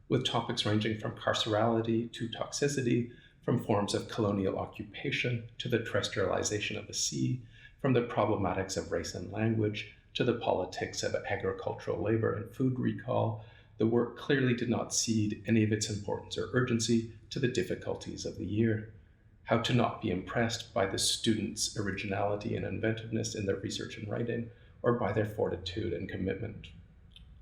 with topics ranging from carcerality to toxicity, from forms of colonial occupation to the terrestrialization of the sea, from the problematics of race and language to the politics of agricultural labor and food recall. The work clearly did not cede any of its importance or urgency to the difficulties of the year. How to not be impressed by the students' originality and inventiveness in their research and writing, or by their fortitude and commitment.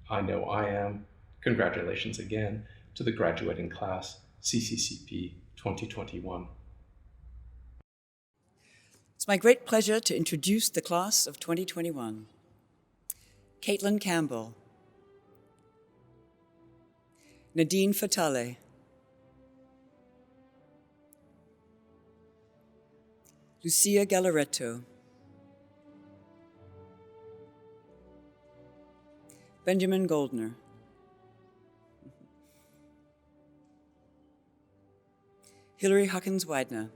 I know I am. Congratulations again to the graduating class, CCCP 2021. It's my great pleasure to introduce the class of 2021. Caitlin Campbell, Nadine Fatale, Lucia Galaretto, Benjamin Goldner, Hilary Huckins-Widener,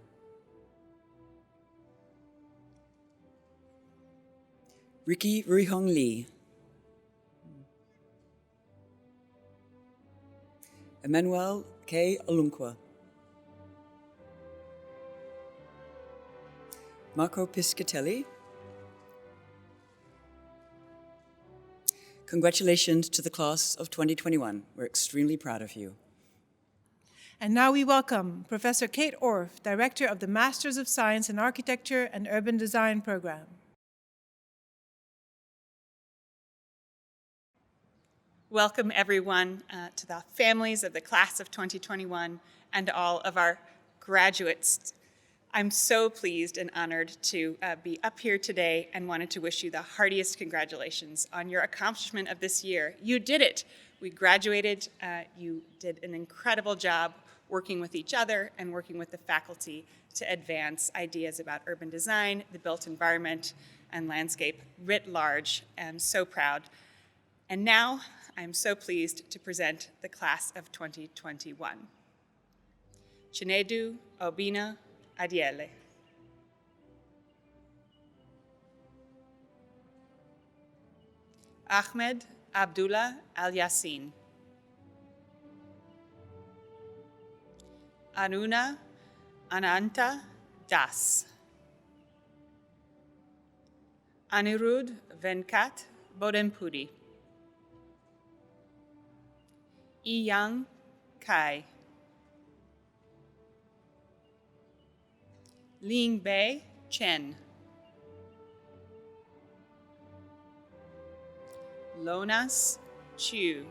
Ricky Ruihong Lee, Emmanuel K. Olunkwa, Marco Piscatelli. Congratulations to the class of 2021. We're extremely proud of you. And now we welcome Professor Kate Orff, Director of the Masters of Science in Architecture and Urban Design program. Welcome everyone to the families of the class of 2021 and all of our graduates. I'm so pleased and honored to be up here today and wanted to wish you the heartiest congratulations on your accomplishment of this year. You did it. We graduated. You did an incredible job working with each other and working with the faculty to advance ideas about urban design, the built environment, and landscape writ large. I'm so proud. And now I'm so pleased to present the class of 2021. Chinedu Obina Adiele. Ahmed Abdullah Al-Yassin. Anuna Ananta Das. Anirudh Venkat Bodempudi. Iyang Kai. Ling Bei Chen. Lonas Chu.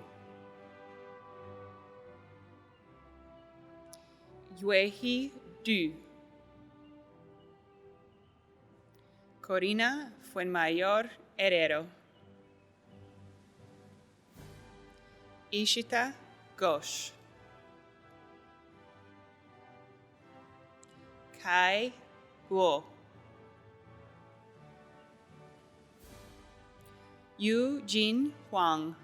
Yuehi Du. Corina Fuenmayor Herrero. Ishita Ghosh. Kai Guo. Yu Jin Huang.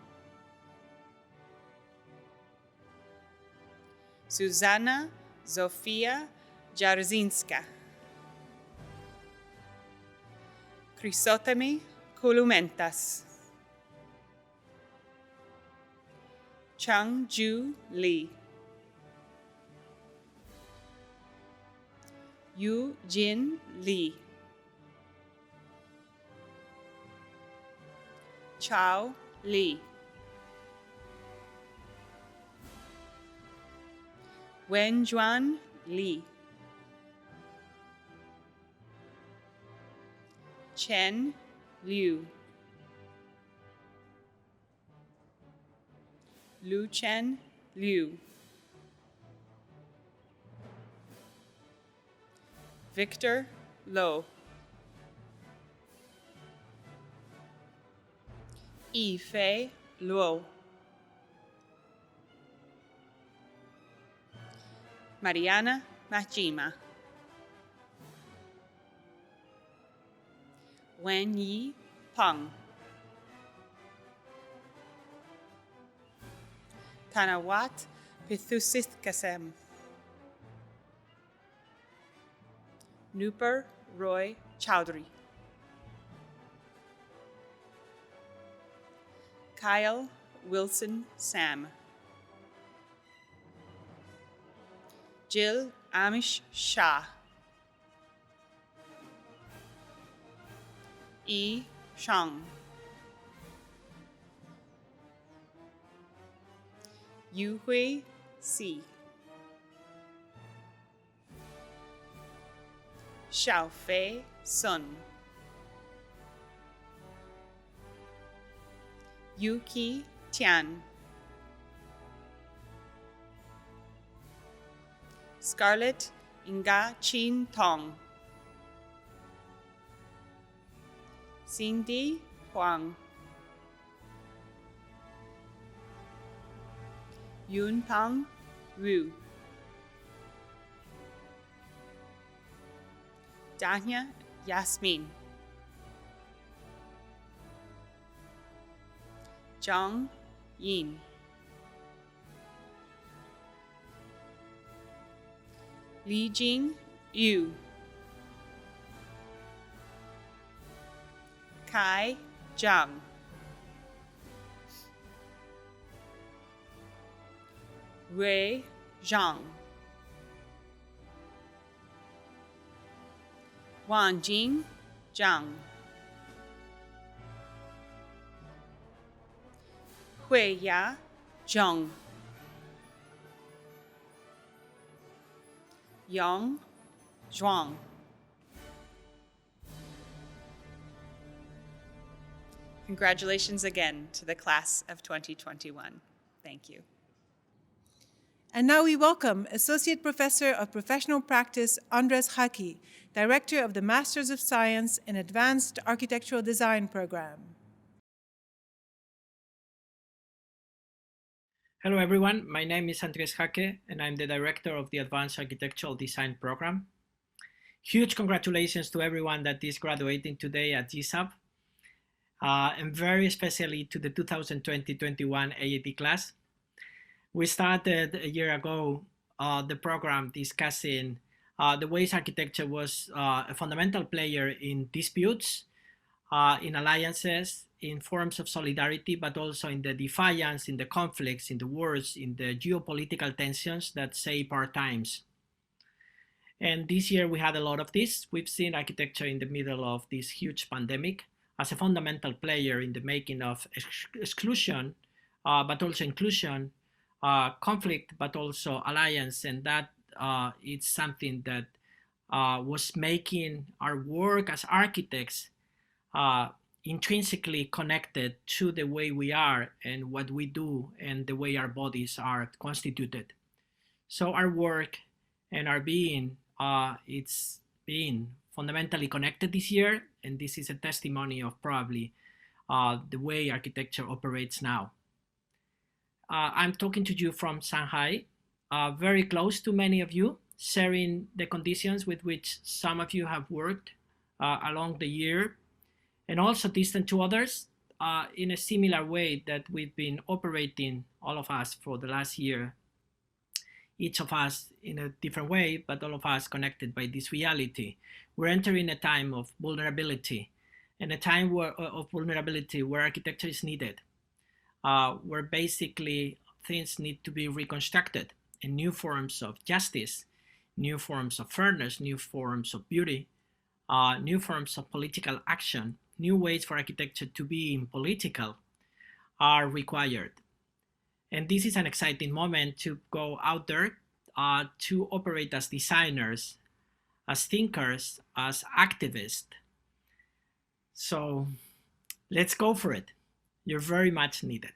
Susanna Zofia Jarzinska. Chrysotami Kulumentas. Chang Ju Lee. Yu Jin Lee. Chao Li. Wenjuan Li. Chen Liu. Lu Chen Liu. Victor Lo. Yifei Luo. Mariana Majima. Wen Yi Peng. Tanawat Pithusitkasem. Nupur Roy Chowdhury. Kyle Wilson Sam. Jill Amish Shah, Yi Shang, Yuhui Si, Xiaofei Sun, Yuki Tian, Scarlett Inga Chin Tong, Cindy Huang, Yunpeng Wu, Danya Yasmin, Zhang Yin, Li Jing Yu, Kai Zhang, Wei Zhang, Wanjing Zhang, Huiya Zheng, Yang Zhuang. Congratulations again to the class of 2021. Thank you. And now we welcome Associate Professor of Professional Practice Andres Haki, Director of the Masters of Science in Advanced Architectural Design program. Hello everyone, my name is Andres Hake and I'm the Director of the Advanced Architectural Design program. Huge congratulations to everyone that is graduating today at GSAP, and very especially to the 2020-21 AAD class. We started a year ago the program discussing the ways architecture was a fundamental player in disputes, in alliances, in forms of solidarity, but also in the defiance, in the conflicts, in the wars, in the geopolitical tensions that shape our times. And this year we had a lot of this. We've seen architecture in the middle of this huge pandemic as a fundamental player in the making of exclusion, but also inclusion, conflict, but also alliance. And that it's something that was making our work as architects intrinsically connected to the way we are and what we do and the way our bodies are constituted. So our work and our being, it's been fundamentally connected this year, and this is a testimony of probably the way architecture operates now. I'm talking to you from Shanghai, very close to many of you, sharing the conditions with which some of you have worked along the year, and also distant to others in a similar way that we've been operating, all of us, for the last year. Each of us in a different way, but all of us connected by this reality. We're entering a time of vulnerability, and a time of vulnerability where architecture is needed, where basically things need to be reconstructed, and new forms of justice, new forms of fairness, new forms of beauty, new forms of political action, new ways for architecture to be political are required. And this is an exciting moment to go out there, to operate as designers, as thinkers, as activists. So let's go for it. You're very much needed.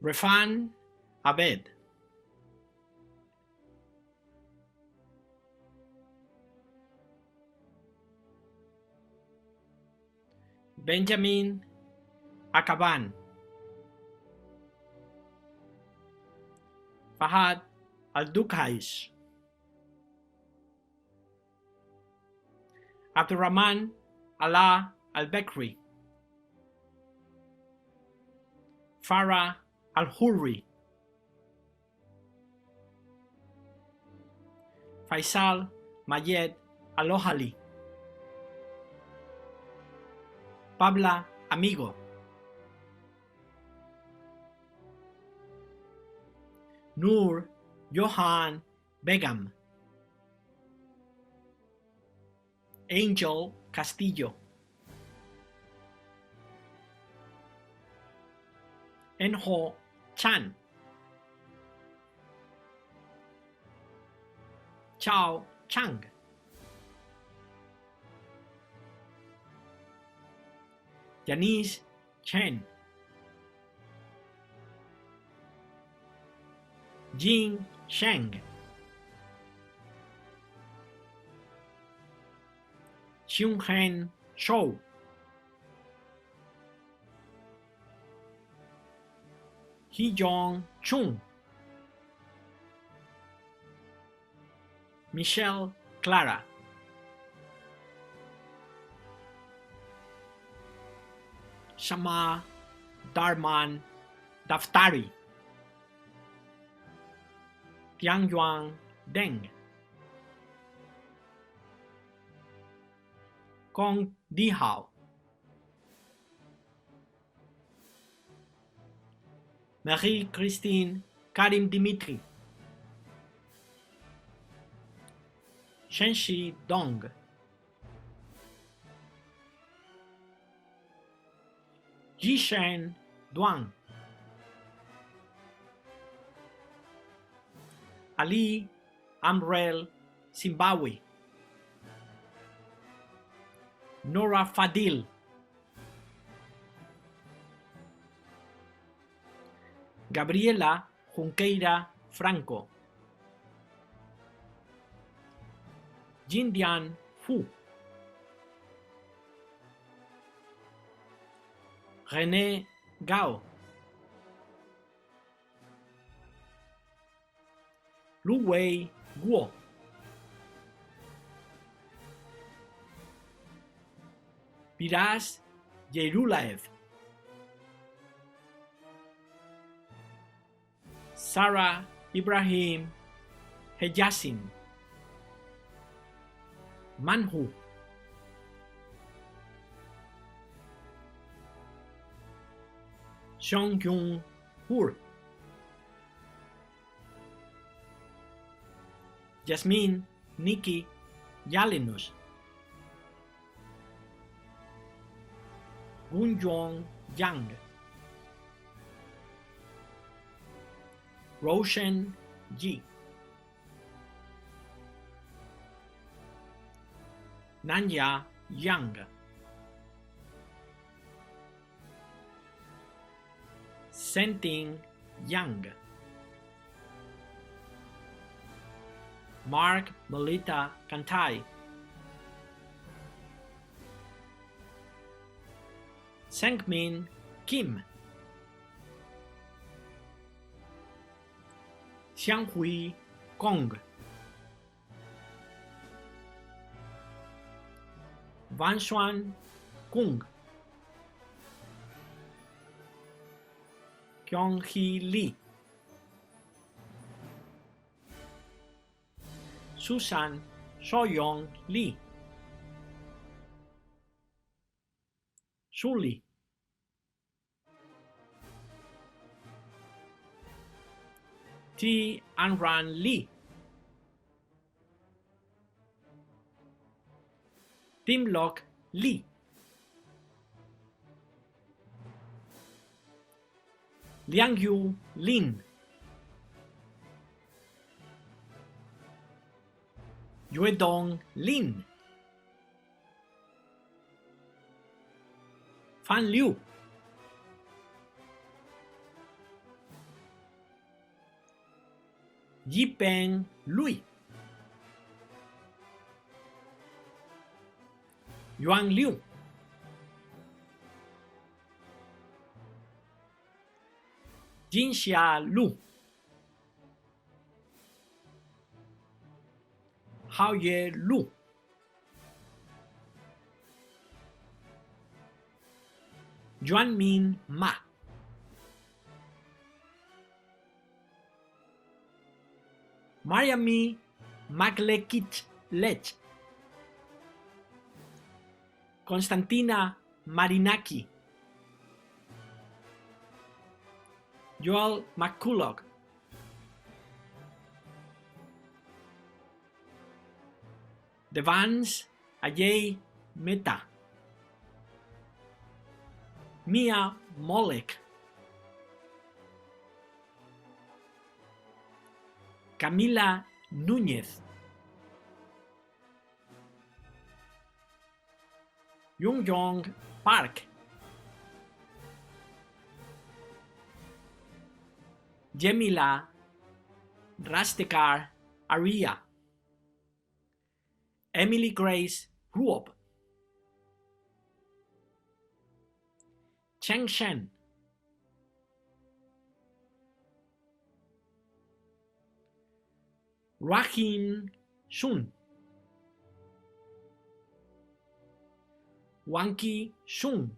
Refan Abed. Benjamin Akaban. Fahad Al-Dukhaish. Abdurrahman Allah Al-Bekri. Farah Al-Hurri. Faisal Mayed Alohali. Pabla Amigo. Noor Johan Begum, Angel Castillo, Enho Chan, Chao Chang, Janice Chen, Jing Sheng, Xionghen Shou, Hee-jong Chung, Michelle Clara, Shama Darman Daftari, Tianyuan Deng, Kong Dihao, Marie-Christine Karim Dimitri, Shenshi Dong, Jishen Duan, Ali Amrel Zimbabwe, Nora Fadil, Gabriela Junqueira Franco, Jindian Fu, René Gao, Lu Wei Guo, Viras Yerulaev, Sarah Ibrahim Hejasin, Manhu, Seong Kyung Hur, Jasmine Nikki Yalinus, Gunjong Yang, Roshan Ji, Nanya Yang, Senting Yang, Mark Melita Kantai, Sengmin Kim, Xianghui Gong, Wanshuan Kung, Kyung-hee Lee, Susan Soyoung Lee, Suli, T. Anran Lee, Timlok Lee, Liangyu Lin, Yuedong Lin, Fan Liu, Yipeng Lui, Yuan Liu, Jinxia Lu, Haoye Lu, Yuanmin Ma, Mariami Maglekit Lech, Konstantina Marinaki, Joel McCulloch, Devans Ajay Mehta, Mia Molek, Camila Núñez, Yoongjong Park, Jemila Rastekar Aria, Emily Grace Ruop, Cheng Shen, Rahim Sun, Wanki Sun,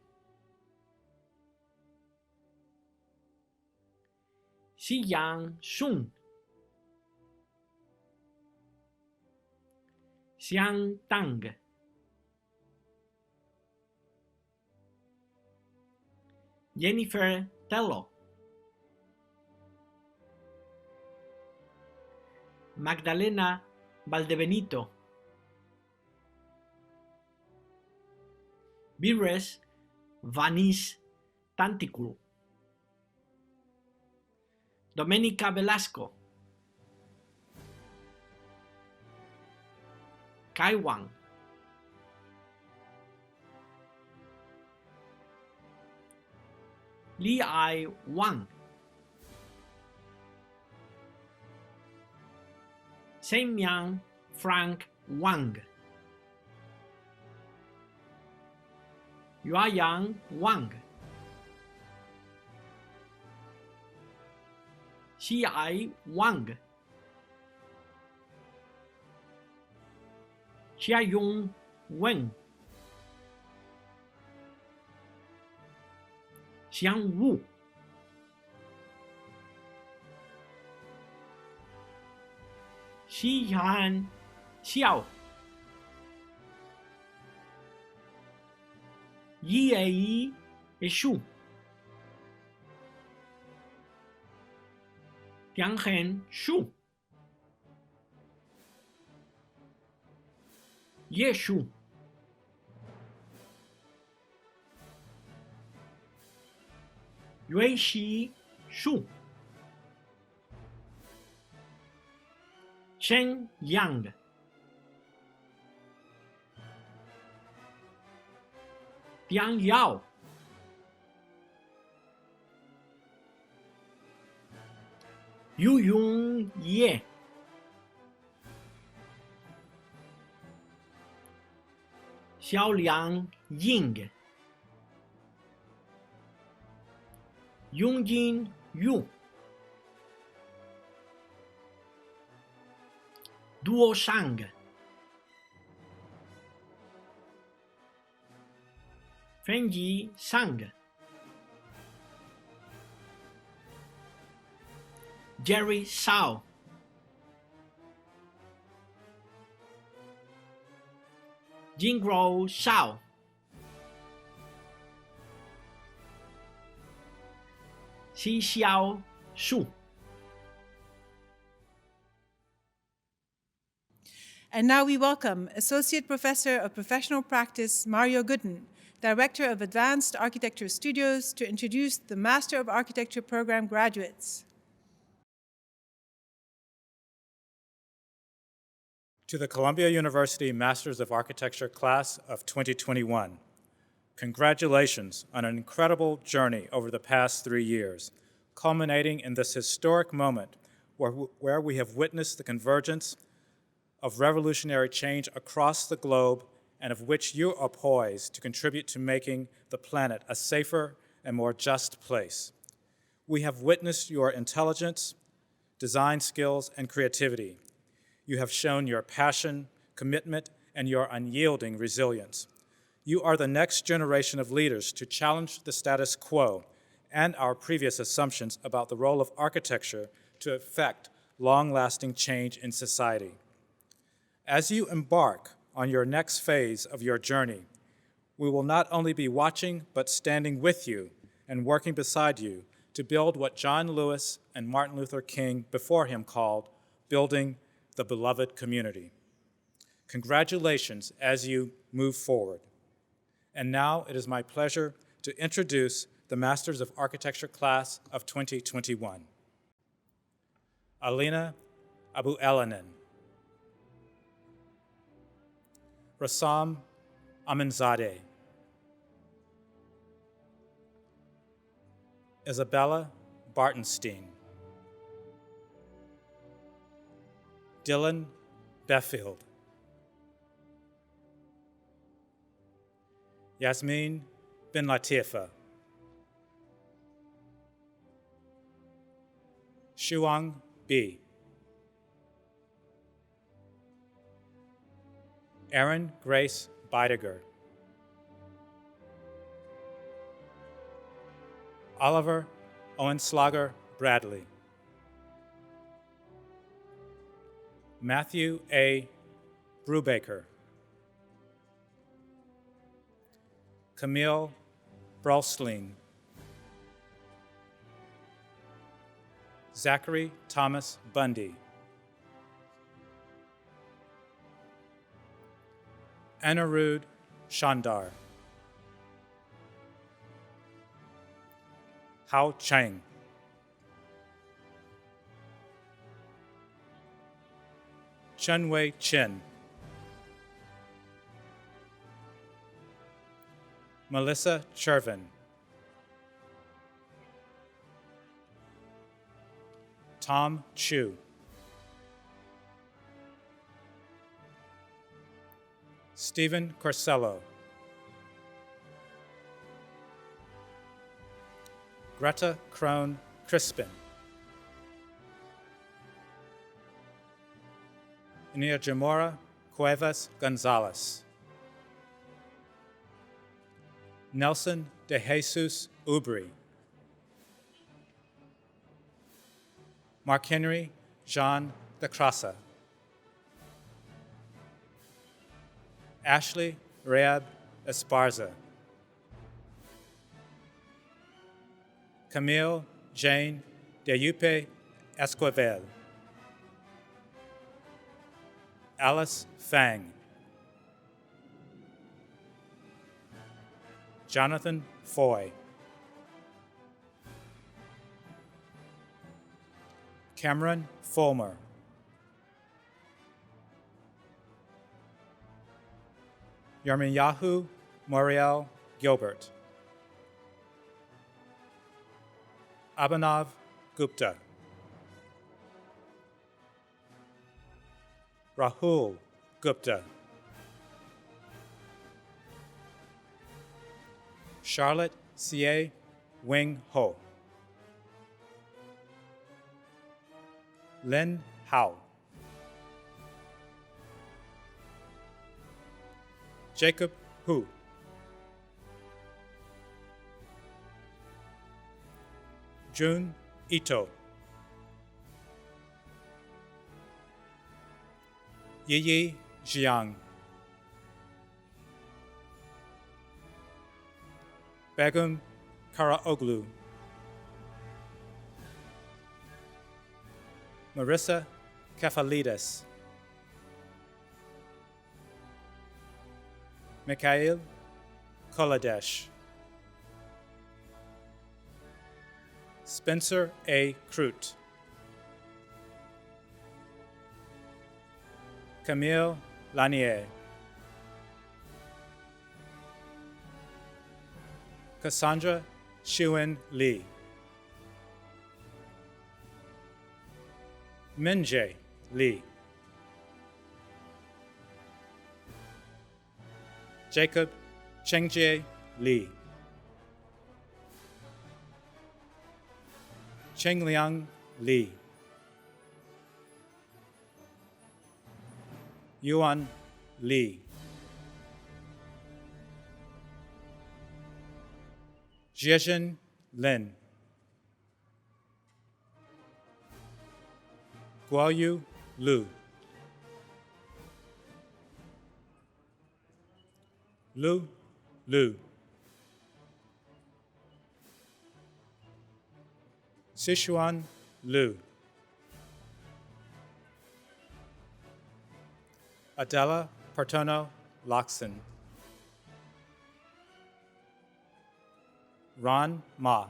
Xiyang Sun, Xiang Tang, Jennifer Tello, Magdalena Valdebenito, Vires Vanis Tanticul, Domenica Velasco, Kai Wang, Li Ai Wang, Semyang Frank Wang, Yuayang Wang, Xiai Wang, Xiayong Wen, Xiang Wu, Xihan Xiao, Yi Shu, Tianghen Shu, Yeshu, Yueshi Shu, Chen Yang, Tiang Yao, Yu Yong Ye, Xiaoliang Ying, Yongjin Yu, Duo Shang, Fengyi Shang, Jerry Shao, Jingro Shao, Xi Xiao Shu. And now we welcome Associate Professor of Professional Practice Mario Gooden, Director of Advanced Architecture Studios, to introduce the Master of Architecture program graduates. To the Columbia University Masters of Architecture class of 2021, congratulations on an incredible journey over the past 3 years, culminating in this historic moment where we have witnessed the convergence of revolutionary change across the globe and of which you are poised to contribute to making the planet a safer and more just place. We have witnessed your intelligence, design skills, and creativity. You have shown your passion, commitment, and your unyielding resilience. You are the next generation of leaders to challenge the status quo and our previous assumptions about the role of architecture to effect long-lasting change in society. As you embark on your next phase of your journey, we will not only be watching, but standing with you and working beside you to build what John Lewis and Martin Luther King before him called building the beloved community. Congratulations as you move forward. And now it is my pleasure to introduce the Masters of Architecture class of 2021. Alina Abu Elanin, Rassam Aminzadeh, Isabella Bartenstein, Dylan Beffield, Yasmin bin Latifa, Shuang B, Erin Grace Beidiger, Oliver Owenslager Bradley, Matthew A. Brubaker, Camille Brolsling, Zachary Thomas Bundy, Anirudh Chandar, Hao Chang, Chunwei Chen, Melissa Chervin, Tom Chu, Stephen Corsello, Greta Krohn Crispin, Niajamora Cuevas Gonzalez, Nelson de Jesus Ubri, Mark Henry Jean de Crassa, Ashley Reab Esparza, Camille Jane Deyupe Esquivel, Alice Fang, Jonathan Foy, Cameron Fulmer, Yarminyahu Moriel Gilbert, Abhinav Gupta, Rahul Gupta, Charlotte Xie Wing Ho, Lin Hao, Jacob Hu, Jun Ito, Yiyi Jiang, Begum Karaoglu, Marissa Kefalides, Mikhail Koladesh, Spencer A. Crute, Camille Lanier, Cassandra Shuen Lee, Minjae Lee, Jacob Chengjie Lee, Chengliang Lee, Yuan Lee, Jiejin Lin, Guoyu Lu, Lu Lu, Sichuan Lu, Adela Partono Loxon. Ron Ma.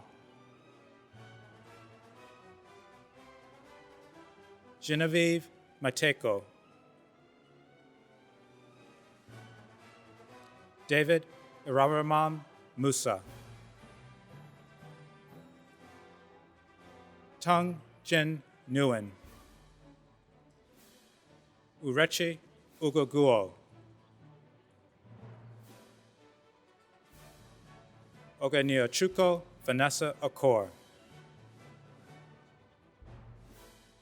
Genevieve Mateko. David Iraramam Musa. Tung Jin Nguyen. Urechi Ugoguo. Oganiachuko Vanessa Akor.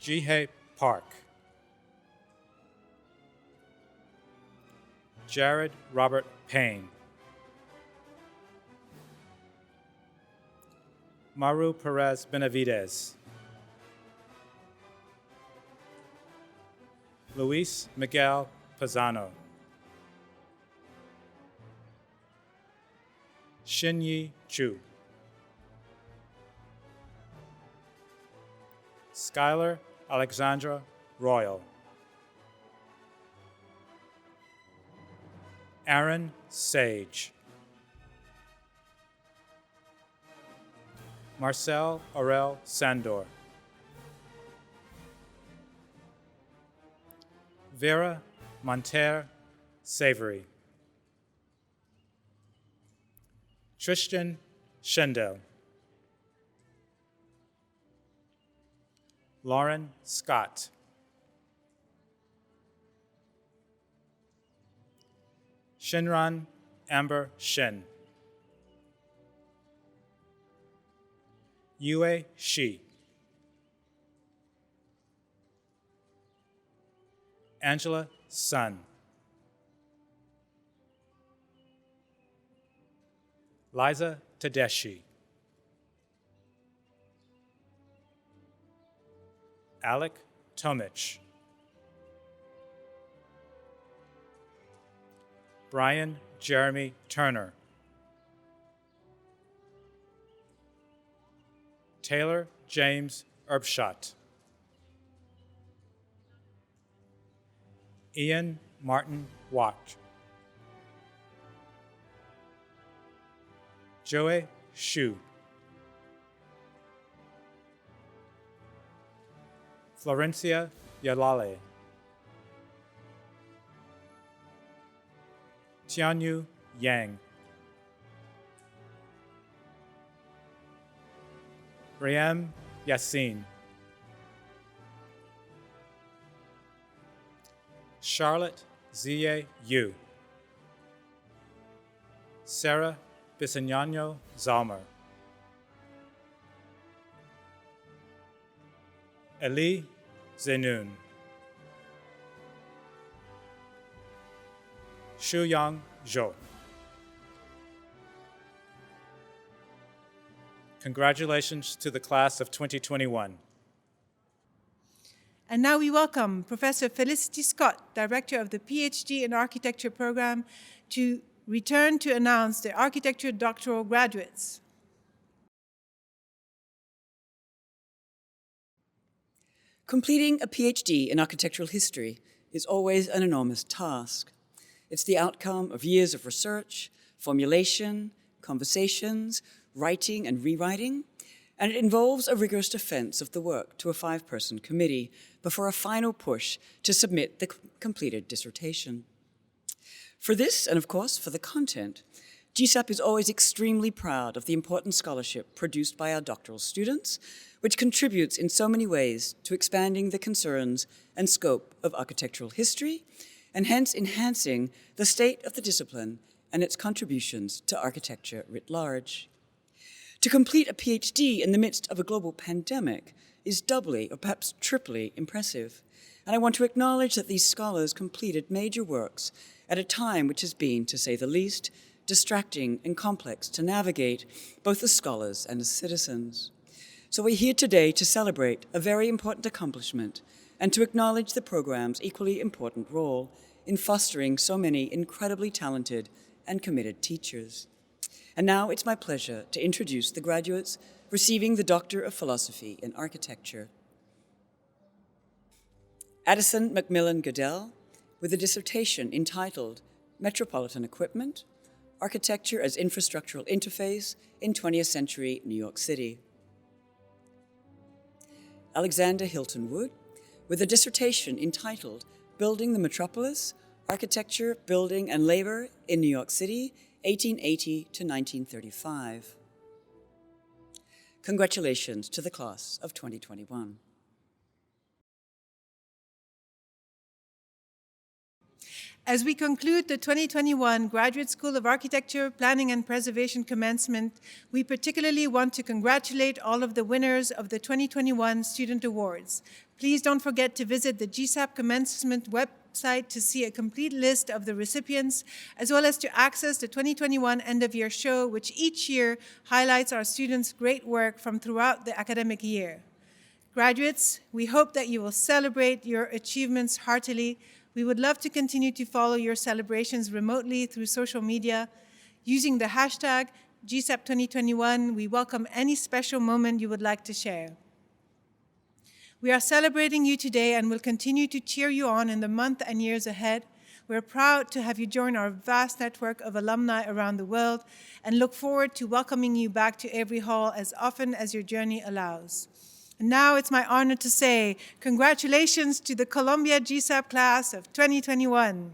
Jihei Park. Jared Robert Payne. Maru Perez Benavides. Luis Miguel Pazano. Xinyi Chu. Skylar Alexandra Royal. Aaron Sage. Marcel Aurel Sandor. Vera Monter Savory. Tristan Schendel. Lauren Scott. Shinran Amber Shin. Yue Shi. Angela Sun. Liza Tedeschi. Alec Tomich. Brian Jeremy Turner. Taylor James Erbschott. Ian Martin Watt. Joey Shu. Florencia Yalale. Tianyu Yang. Riyam Yassin. Charlotte Ziye Yu. Sarah Bisognano Zalmer. Eli Zenun. Shuyang Zhou. Congratulations to the class of 2021. And now we welcome Professor Felicity Scott, Director of the PhD in Architecture program, to return to announce the architecture doctoral graduates. Completing a PhD in architectural history is always an enormous task. It's the outcome of years of research, formulation, conversations, writing and rewriting, and it involves a rigorous defense of the work to a 5-person committee before a final push to submit the completed dissertation. For this, and of course for the content, GSAPP is always extremely proud of the important scholarship produced by our doctoral students, which contributes in so many ways to expanding the concerns and scope of architectural history, and hence enhancing the state of the discipline and its contributions to architecture writ large. To complete a PhD in the midst of a global pandemic is doubly or perhaps triply impressive, and I want to acknowledge that these scholars completed major works at a time which has been, to say the least, distracting and complex to navigate both as scholars and as citizens. So we're here today to celebrate a very important accomplishment and to acknowledge the program's equally important role in fostering so many incredibly talented and committed teachers. And now it's my pleasure to introduce the graduates receiving the Doctor of Philosophy in Architecture. Addison McMillan Goodell, with a dissertation entitled Metropolitan Equipment, Architecture as Infrastructural Interface in 20th Century New York City. Alexander Hilton Wood, with a dissertation entitled Building the Metropolis, Architecture, Building, and Labor in New York City, 1880 to 1935. Congratulations to the class of 2021. As we conclude the 2021 Graduate School of Architecture, Planning and Preservation commencement, we particularly want to congratulate all of the winners of the 2021 Student Awards. Please don't forget to visit the GSAPP commencement website to see a complete list of the recipients, as well as to access the 2021 end-of-year show, which each year highlights our students' great work from throughout the academic year. Graduates, we hope that you will celebrate your achievements heartily. We would love to continue to follow your celebrations remotely through social media. Using the hashtag GSAPP2021, we welcome any special moment you would like to share. We are celebrating you today and will continue to cheer you on in the month and years ahead. We're proud to have you join our vast network of alumni around the world and look forward to welcoming you back to Avery Hall as often as your journey allows. And now it's my honor to say congratulations to the Columbia GSAPP class of 2021.